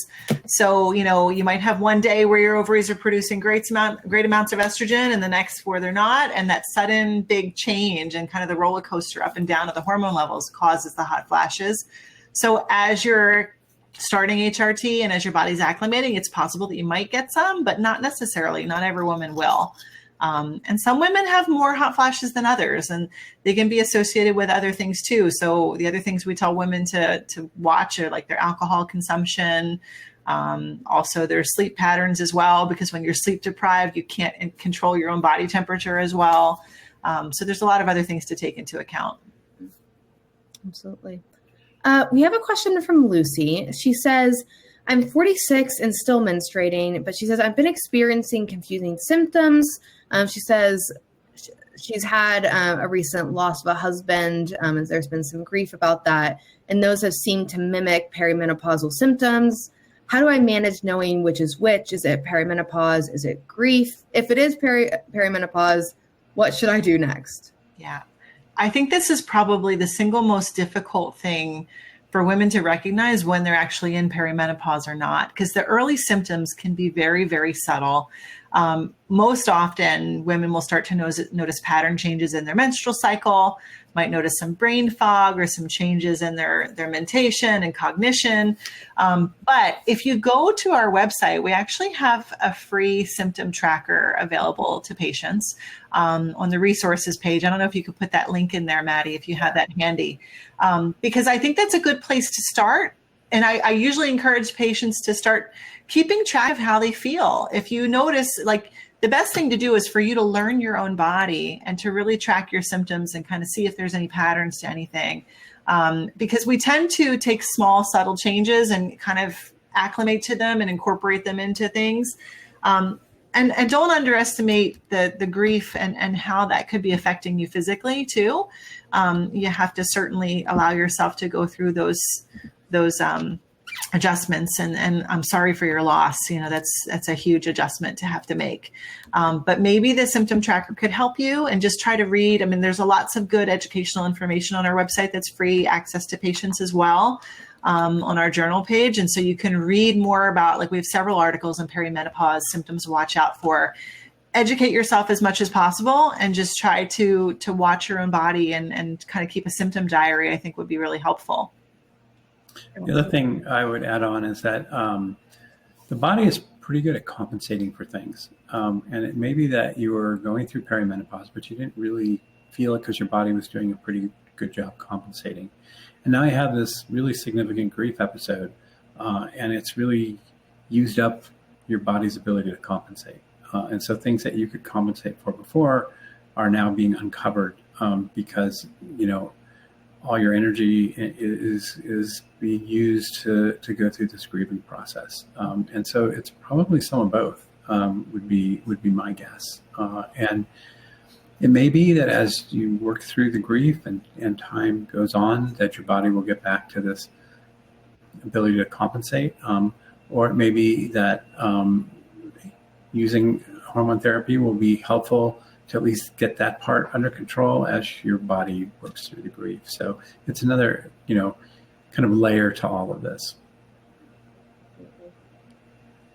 So, you might have one day where your ovaries are producing great amounts of estrogen and the next where they're not. And that sudden big change and kind of the roller coaster up and down of the hormone levels causes the hot flashes. So as you're starting HRT and as your body's acclimating, it's possible that you might get some, but not necessarily. Not every woman will. And some women have more hot flashes than others, and they can be associated with other things too. So the other things we tell women to watch are like their alcohol consumption, also their sleep patterns as well, because when you're sleep deprived, you can't control your own body temperature as well. So there's a lot of other things to take into account. Absolutely. We have a question from Lucy. She says, I'm 46 and still menstruating, but she says, I've been experiencing confusing symptoms. She says she's had a recent loss of a husband, and there's been some grief about that. And those have seemed to mimic perimenopausal symptoms. How do I manage knowing which is which? Is it perimenopause? Is it grief? If it is perimenopause, what should I do next? Yeah, I think this is probably the single most difficult thing for women to recognize when they're actually in perimenopause or not, because the early symptoms can be very, very subtle. Most often, women will start to notice pattern changes in their menstrual cycle, might notice some brain fog or some changes in their mentation and cognition. But if you go to our website, we actually have a free symptom tracker available to patients on the resources page. I don't know if you could put that link in there, Maddie, if you have that handy, because I think that's a good place to start. And I usually encourage patients to start keeping track of how they feel. If you notice, the best thing to do is for you to learn your own body and to really track your symptoms and kind of see if there's any patterns to anything. Because we tend to take small, subtle changes and kind of acclimate to them and incorporate them into things. And don't underestimate the grief and how that could be affecting you physically too. You have to certainly allow yourself to go through those adjustments, and I'm sorry for your loss. That's a huge adjustment to have to make. But maybe the symptom tracker could help you, and just try to read. I mean, there's lots of good educational information on our website that's free access to patients as well, on our journal page. And so you can read more about, we have several articles on perimenopause, symptoms to watch out for. Educate yourself as much as possible, and just try to watch your own body and kind of keep a symptom diary, I think would be really helpful. The other thing I would add on is that the body is pretty good at compensating for things. And it may be that you were going through perimenopause, but you didn't really feel it because your body was doing a pretty good job compensating. And now you have this really significant grief episode, and it's really used up your body's ability to compensate. And so things that you could compensate for before are now being uncovered because, all your energy is being used to go through this grieving process. And so it's probably some of both would be my guess. And it may be that as you work through the grief and time goes on, that your body will get back to this ability to compensate. Or it may be that using hormone therapy will be helpful to at least get that part under control as your body works through the grief. So it's another, kind of layer to all of this.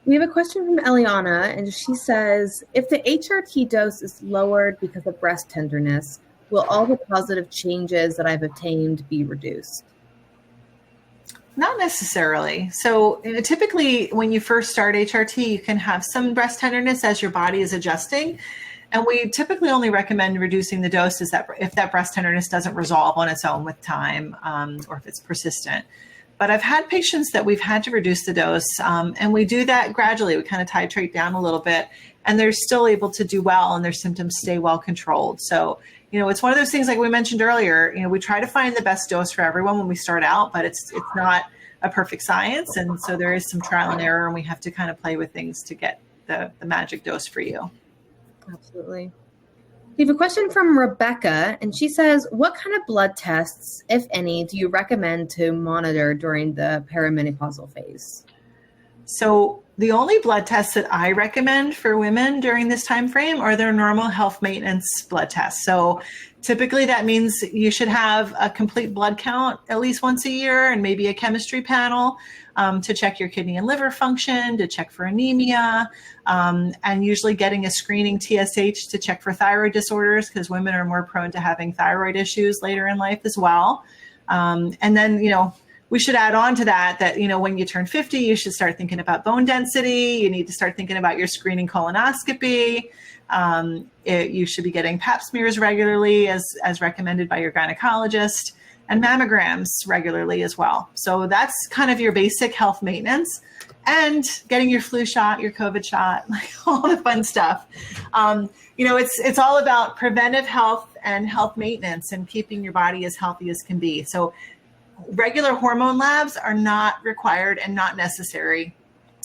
We have a question from Eliana, and she says, if the HRT dose is lowered because of breast tenderness, will all the positive changes that I've obtained be reduced? Not necessarily. So typically when you first start HRT, you can have some breast tenderness as your body is adjusting. And we typically only recommend reducing the dose if that breast tenderness doesn't resolve on its own with time, or if it's persistent. But I've had patients that we've had to reduce the dose, and we do that gradually. We kind of titrate down a little bit, and they're still able to do well, and their symptoms stay well controlled. So it's one of those things like we mentioned earlier, we try to find the best dose for everyone when we start out, but it's not a perfect science. And so there is some trial and error, and we have to kind of play with things to get the magic dose for you. Absolutely. We have a question from Rebecca, and she says, what kind of blood tests, if any, do you recommend to monitor during the perimenopausal phase? So the only blood tests that I recommend for women during this time frame are their normal health maintenance blood tests. So typically that means you should have a complete blood count at least once a year, and maybe a chemistry panel to check your kidney and liver function, to check for anemia, and usually getting a screening TSH to check for thyroid disorders, because women are more prone to having thyroid issues later in life as well. And then, we should add on to that, when you turn 50, you should start thinking about bone density. You need to start thinking about your screening colonoscopy. You should be getting pap smears regularly as recommended by your gynecologist, and mammograms regularly as well. So that's kind of your basic health maintenance, and getting your flu shot, your COVID shot, like all the fun stuff. It's all about preventive health and health maintenance and keeping your body as healthy as can be. So regular hormone labs are not required and not necessary.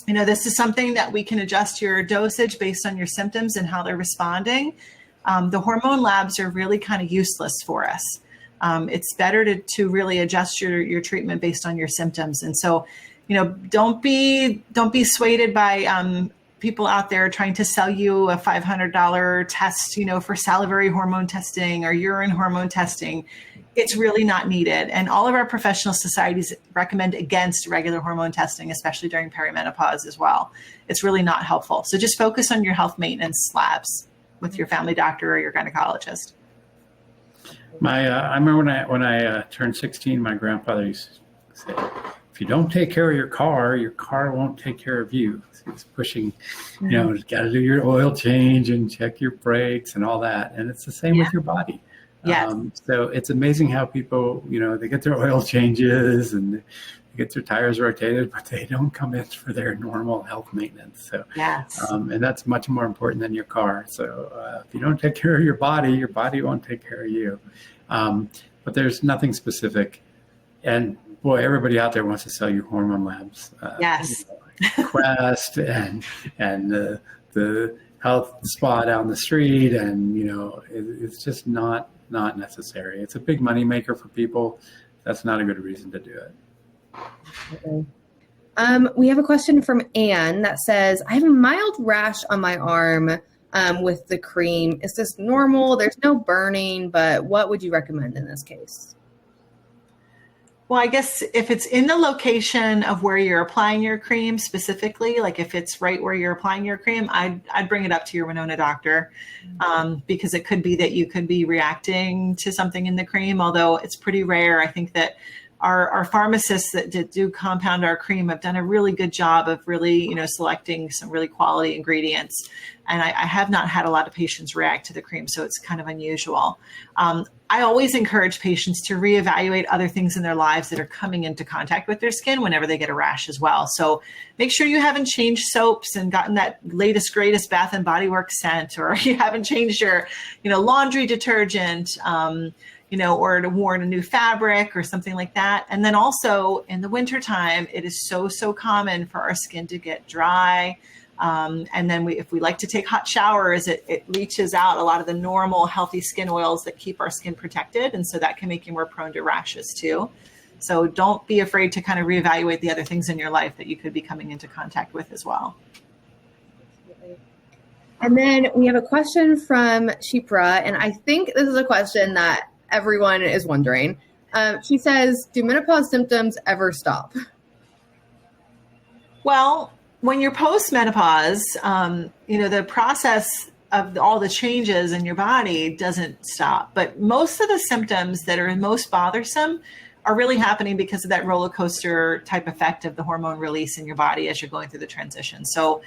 This is something that we can adjust your dosage based on your symptoms and how they're responding. The hormone labs are really kind of useless for us. It's better to really adjust your treatment based on your symptoms. And so, don't be swayed by people out there trying to sell you a $500 test, for salivary hormone testing or urine hormone testing. It's really not needed. And all of our professional societies recommend against regular hormone testing, especially during perimenopause as well. It's really not helpful. So just focus on your health maintenance labs with your family doctor or your gynecologist. I remember when I turned 16, my grandfather used to say, if you don't take care of your car won't take care of you. So he's pushing, got to do your oil change and check your brakes and all that. And it's the same with your body. Yes. So it's amazing how people, they get their oil changes and they get their tires rotated, but they don't come in for their normal health maintenance. So, yes. And that's much more important than your car. So if you don't take care of your body won't take care of you. But there's nothing specific. And boy, everybody out there wants to sell you hormone labs. Yes. Quest and the health spa down the street. And, it's just not necessary. It's a big money maker for people. That's not a good reason to do it. Okay. We have a question from Anne that says, I have a mild rash on my arm with the cream. Is this normal? There's no burning, but what would you recommend in this case? Well, I guess if it's in the location of where you're applying your cream specifically, like if it's right where you're applying your cream, I'd bring it up to your Winona doctor, because it could be that you could be reacting to something in the cream, although it's pretty rare. I think that our pharmacists that do compound our cream have done a really good job of really, selecting some really quality ingredients. And I have not had a lot of patients react to the cream, so it's kind of unusual. I always encourage patients to reevaluate other things in their lives that are coming into contact with their skin whenever they get a rash as well. So make sure you haven't changed soaps and gotten that latest, greatest Bath and Body Works scent, or you haven't changed your, laundry detergent, or worn a new fabric or something like that. And then also in the wintertime, it is so common for our skin to get dry. And then if we like to take hot showers, it leaches out a lot of the normal healthy skin oils that keep our skin protected. And so that can make you more prone to rashes too. So don't be afraid to kind of reevaluate the other things in your life that you could be coming into contact with as well. And then we have a question from Shipra, and I think this is a question that everyone is wondering. She says, do menopause symptoms ever stop? Well, when you're post-menopause, the process of all the changes in your body doesn't stop. But most of the symptoms that are most bothersome are really happening because of that roller coaster type effect of the hormone release in your body as you're going through the transition. So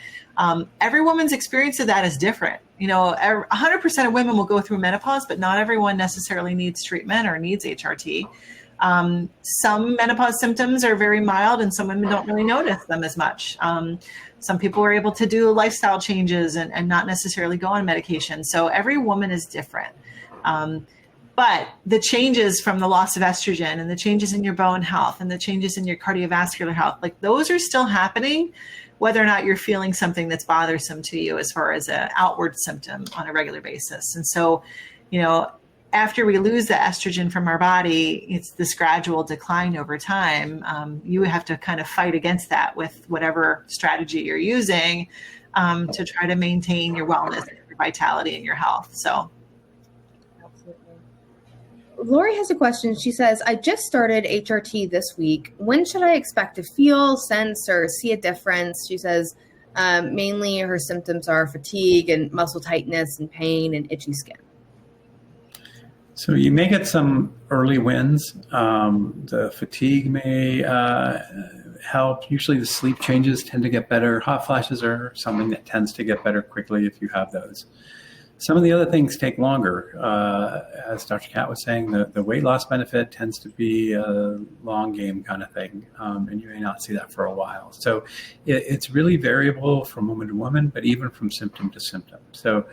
every woman's experience of that is different. 100% of women will go through menopause, but not everyone necessarily needs treatment or needs HRT. Some menopause symptoms are very mild and some women don't really notice them as much. Some people are able to do lifestyle changes and not necessarily go on medication. So every woman is different. But the changes from the loss of estrogen and the changes in your bone health and the changes in your cardiovascular health, like those are still happening, whether or not you're feeling something that's bothersome to you as far as an outward symptom on a regular basis. And so, after we lose the estrogen from our body, it's this gradual decline over time. You have to kind of fight against that with whatever strategy you're using to try to maintain your wellness, your vitality, and your health. So. Lori has a question. She says, I just started HRT this week. When should I expect to feel, sense, or see a difference? She says, mainly her symptoms are fatigue and muscle tightness and pain and itchy skin. So you may get some early wins. The fatigue may help. Usually the sleep changes tend to get better. Hot flashes are something that tends to get better quickly if you have those. Some of the other things take longer. As Dr. Kat was saying, the weight loss benefit tends to be a long game kind of thing, and you may not see that for a while. So it's really variable from woman to woman, but even from symptom to symptom. So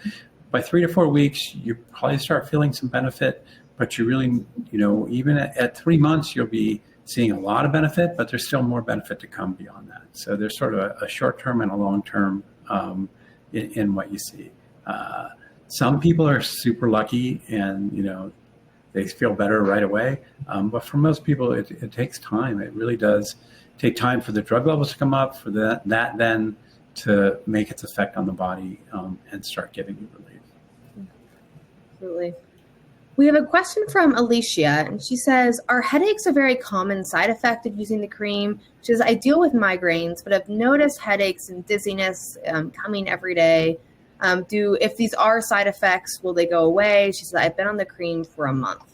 by 3 to 4 weeks, you probably start feeling some benefit, but you really, even at 3 months, you'll be seeing a lot of benefit, but there's still more benefit to come beyond that. So there's sort of a short-term and a long-term in what you see. Some people are super lucky and, they feel better right away. But for most people, it takes time. It really does take time for the drug levels to come up, for that then to make its effect on the body and start giving you relief. Absolutely. We have a question from Alicia, and she says, are headaches a very common side effect of using the cream? She says, I deal with migraines, but I've noticed headaches and dizziness coming every day. If these are side effects, will they go away? She said, I've been on the cream for a month.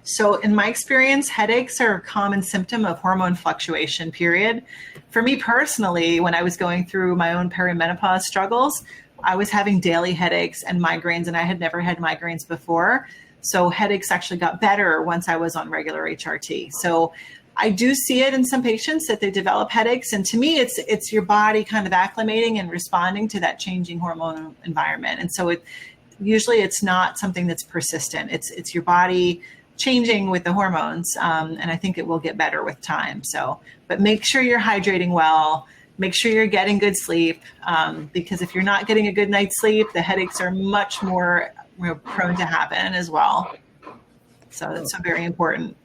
So in my experience, headaches are a common symptom of hormone fluctuation, period. For me personally, when I was going through my own perimenopause struggles, I was having daily headaches and migraines, and I had never had migraines before. So headaches actually got better once I was on regular HRT. So I do see it in some patients that they develop headaches. And to me, it's your body kind of acclimating and responding to that changing hormone environment. And so usually it's not something that's persistent. It's your body changing with the hormones. And I think it will get better with time. But make sure you're hydrating well, make sure you're getting good sleep. Because if you're not getting a good night's sleep, the headaches are much more prone to happen as well. So that's so very important.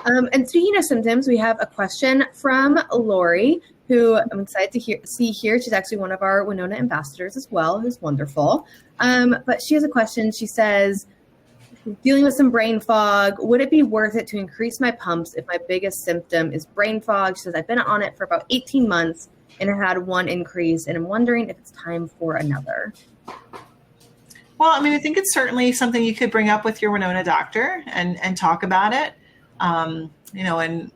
And speaking of symptoms, we have a question from Lori, who I'm excited to see here. She's actually one of our Winona ambassadors as well, who's wonderful. But she has a question. She says, dealing with some brain fog, would it be worth it to increase my pumps if my biggest symptom is brain fog? She says, I've been on it for about 18 months and I had one increase, and I'm wondering if it's time for another. Well, I think it's certainly something you could bring up with your Winona doctor and talk about it. And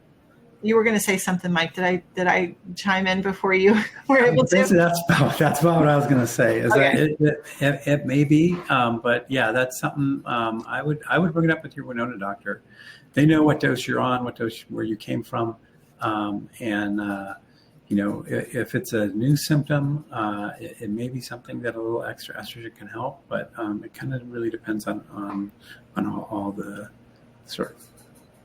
you were going to say something, Mike. Did I chime in before you were able to? That's about what I was going to say. Is okay. that it may be, but yeah, that's something I would bring it up with your Winona doctor. They know what dose you're on, where you came from, if it's a new symptom, it may be something that a little extra estrogen can help, but it kind of really depends on all the sort of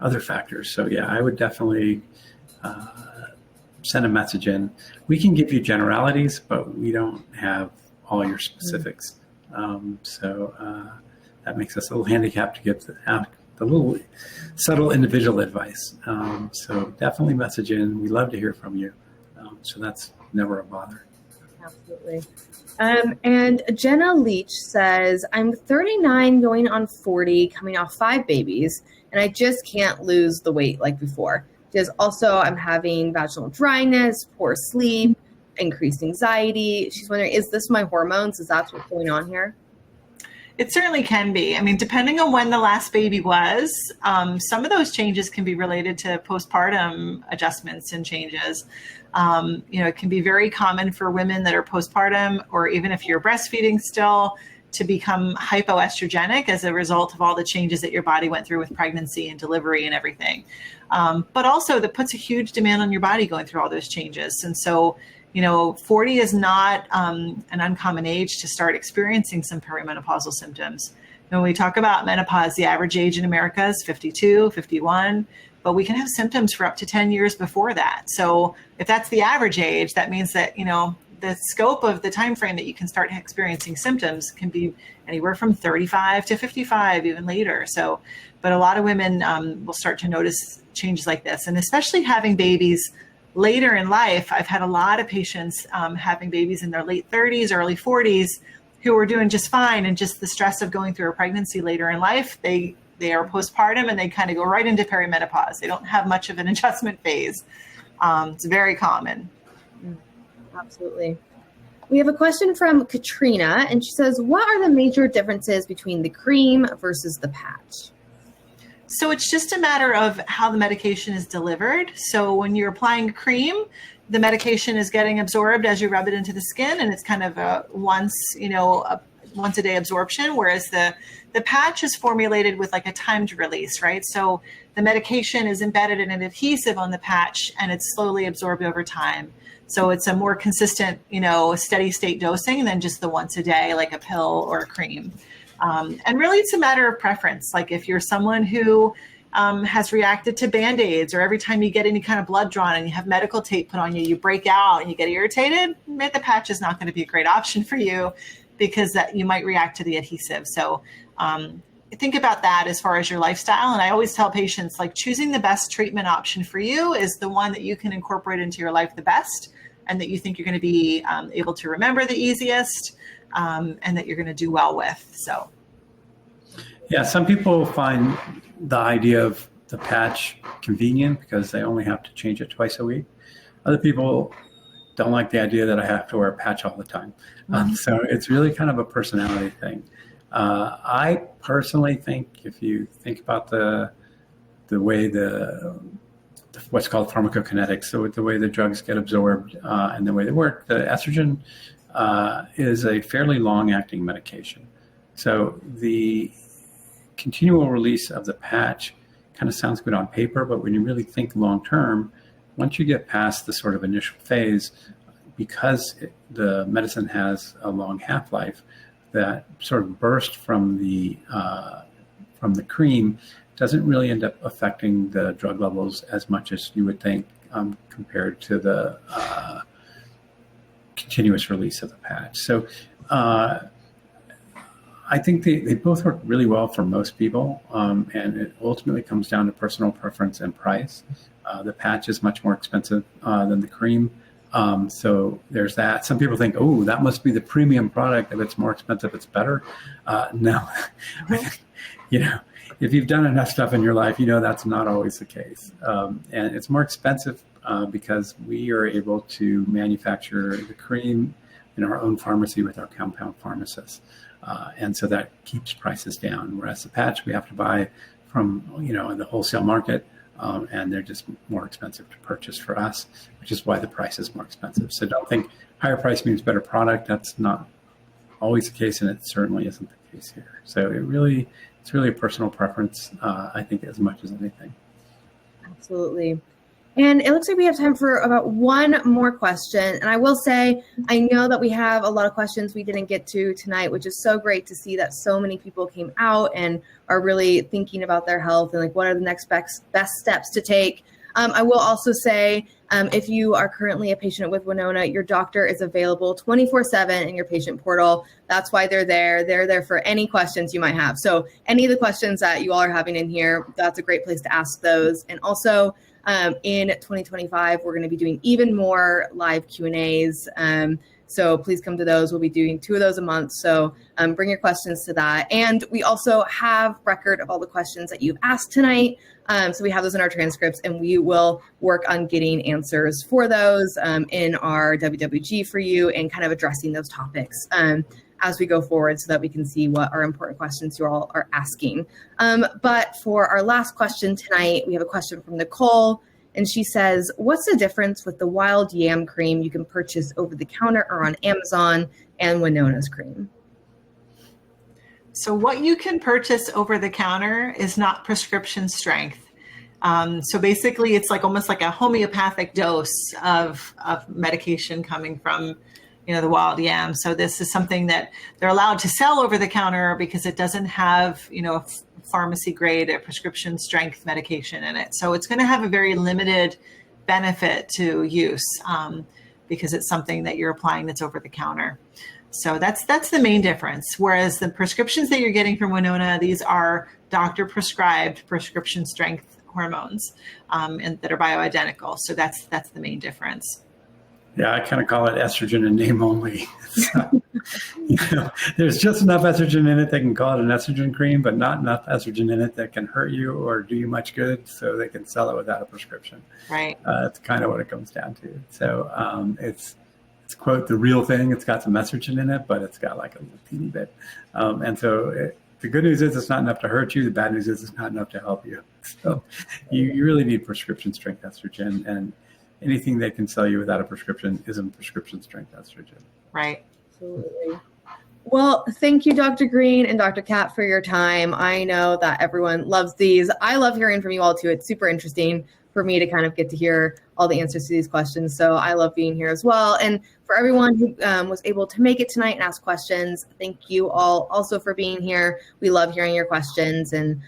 other factors. So yeah, I would definitely send a message in. We can give you generalities, but we don't have all your specifics. That makes us a little handicapped to give the little subtle individual advice. So definitely message in. We love to hear from you. So that's never a bother. Absolutely. And Jenna Leach says, I'm 39 going on 40, coming off 5 babies, and I just can't lose the weight like before. She says, also, I'm having vaginal dryness, poor sleep, increased anxiety. She's wondering, is this my hormones? Is that what's going on here? It certainly can be. Depending on when the last baby was, some of those changes can be related to postpartum adjustments and changes. It can be very common for women that are postpartum, or even if you're breastfeeding still, to become hypoestrogenic as a result of all the changes that your body went through with pregnancy and delivery and everything. But also that puts a huge demand on your body going through all those changes. And so, 40 is not an uncommon age to start experiencing some perimenopausal symptoms. When we talk about menopause, the average age in America is 52, 51, but we can have symptoms for up to 10 years before that. So if that's the average age, that means that, the scope of the time frame that you can start experiencing symptoms can be anywhere from 35 to 55, even later. So, but a lot of women will start to notice changes like this, and especially having babies later in life. I've had a lot of patients having babies in their late 30s, early 40s, who are doing just fine, and just the stress of going through a pregnancy later in life, they are postpartum and they kind of go right into perimenopause. They don't have much of an adjustment phase. It's very common. Absolutely. We have a question from Katrina, and she says, what are the major differences between the cream versus the patch? So it's just a matter of how the medication is delivered. So when you're applying cream, the medication is getting absorbed as you rub it into the skin, and it's kind of a once a day absorption, whereas the patch is formulated with like a timed release, right? So the medication is embedded in an adhesive on the patch, and it's slowly absorbed over time. So it's a more consistent, steady state dosing than just the once a day, like a pill or a cream. And really it's a matter of preference. Like if you're someone who has reacted to Band-Aids, or every time you get any kind of blood drawn and you have medical tape put on you, you break out and you get irritated, the patch is not going to be a great option for you, because that you might react to the adhesive. So think about that as far as your lifestyle. And I always tell patients, like, choosing the best treatment option for you is the one that you can incorporate into your life the best, and that you think you're going to be able to remember the easiest, and that you're going to do well with. So. Yeah, some people find the idea of the patch convenient because they only have to change it twice a week. Other people don't like the idea that I have to wear a patch all the time. So it's really kind of a personality thing. I personally think, if you think about the way what's called pharmacokinetics, so the way the drugs get absorbed and the way they work, the estrogen is a fairly long-acting medication. So the continual release of the patch kind of sounds good on paper, but when you really think long-term, once you get past the sort of initial phase, because the medicine has a long half-life, that sort of burst from the cream doesn't really end up affecting the drug levels as much as you would think, compared to the continuous release of the patch. So I think they both work really well for most people, and it ultimately comes down to personal preference and price. The patch is much more expensive than the cream. So there's that. Some people think, oh, that must be the premium product. If it's more expensive, it's better. No, if you've done enough stuff in your life, that's not always the case. And it's more expensive because we are able to manufacture the cream in our own pharmacy with our compound pharmacists. And so that keeps prices down. Whereas the patch we have to buy from, the wholesale market. And they're just more expensive to purchase for us, which is why the price is more expensive. So don't think higher price means better product. That's not always the case, and it certainly isn't the case here. So it's really a personal preference, I think, as much as anything. Absolutely. And it looks like we have time for about one more question. And I will say, I know that we have a lot of questions we didn't get to tonight, which is so great to see that so many people came out and are really thinking about their health and like what are the next best steps to take. I will also say, if you are currently a patient with Winona, your doctor is available 24/7 in your patient portal. That's why they're there. They're there for any questions you might have. So any of the questions that you all are having in here, that's a great place to ask those. And also, in 2025, we're going to be doing even more live Q&As. So please come to those. We'll be doing 2 of those a month. So bring your questions to that. And we also have record of all the questions that you've asked tonight. So we have those in our transcripts, and we will work on getting answers for those in our WWG for you, and kind of addressing those topics as we go forward, so that we can see what are important questions you all are asking. But for our last question tonight, we have a question from Nicole, and she says, what's the difference with the wild yam cream you can purchase over the counter or on Amazon and Winona's cream? So what you can purchase over the counter is not prescription strength. So basically it's like almost like a homeopathic dose of medication coming from the wild yam. So this is something that they're allowed to sell over the counter because it doesn't have, a pharmacy grade or prescription strength medication in it. So it's going to have a very limited benefit to use because it's something that you're applying that's over the counter. So that's the main difference. Whereas the prescriptions that you're getting from Winona, these are doctor prescribed prescription strength hormones and that are bioidentical. So that's the main difference. Yeah, I kind of call it estrogen in name only. There's just enough estrogen in it they can call it an estrogen cream, but not enough estrogen in it that can hurt you or do you much good, so they can sell it without a prescription. Right. That's kind of what it comes down to. So it's quote the real thing. It's got some estrogen in it, but it's got like a little teeny bit. And so the good news is it's not enough to hurt you. The bad news is it's not enough to help you. So you really need prescription strength estrogen, and anything they can sell you without a prescription isn't prescription strength estrogen. Right. Absolutely. Well, thank you, Dr. Green and Dr. Kat, for your time. I know that everyone loves these. I love hearing from you all too. It's super interesting for me to kind of get to hear all the answers to these questions. So I love being here as well. And for everyone who was able to make it tonight and ask questions, thank you all also for being here. We love hearing your questions and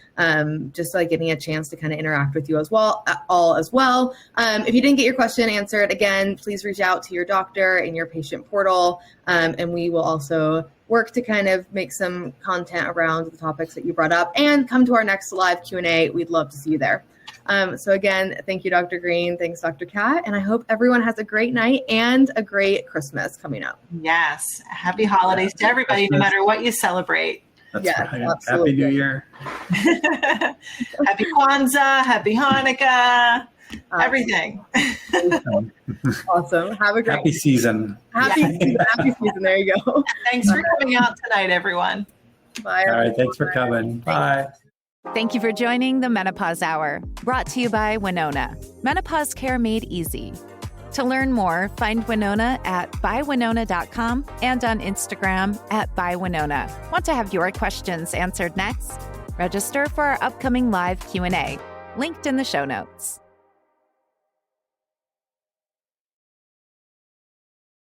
just like getting a chance to kind of interact with you as well. If you didn't get your question answered, again, please reach out to your doctor in your patient portal. And we will also work to kind of make some content around the topics that you brought up and come to our next live Q&A. We'd love to see you there. So again, thank you, Dr. Green. Thanks, Dr. Kat. And I hope everyone has a great night and a great Christmas coming up. Yes. Happy holidays to everybody, no matter what you celebrate. That's yes, right. absolutely. Happy New Year. Happy Kwanzaa, happy Hanukkah, everything. Awesome. Have a great Happy season. Happy season. There you go. Thanks for coming out tonight, everyone. Bye. All right. Thanks for coming. Bye. Thank you for joining the Menopause Hour, brought to you by Winona. Menopause care made easy. To learn more, find Winona at bywinona.com and on Instagram at bywinona. Want to have your questions answered next? Register for our upcoming live Q&A, linked in the show notes.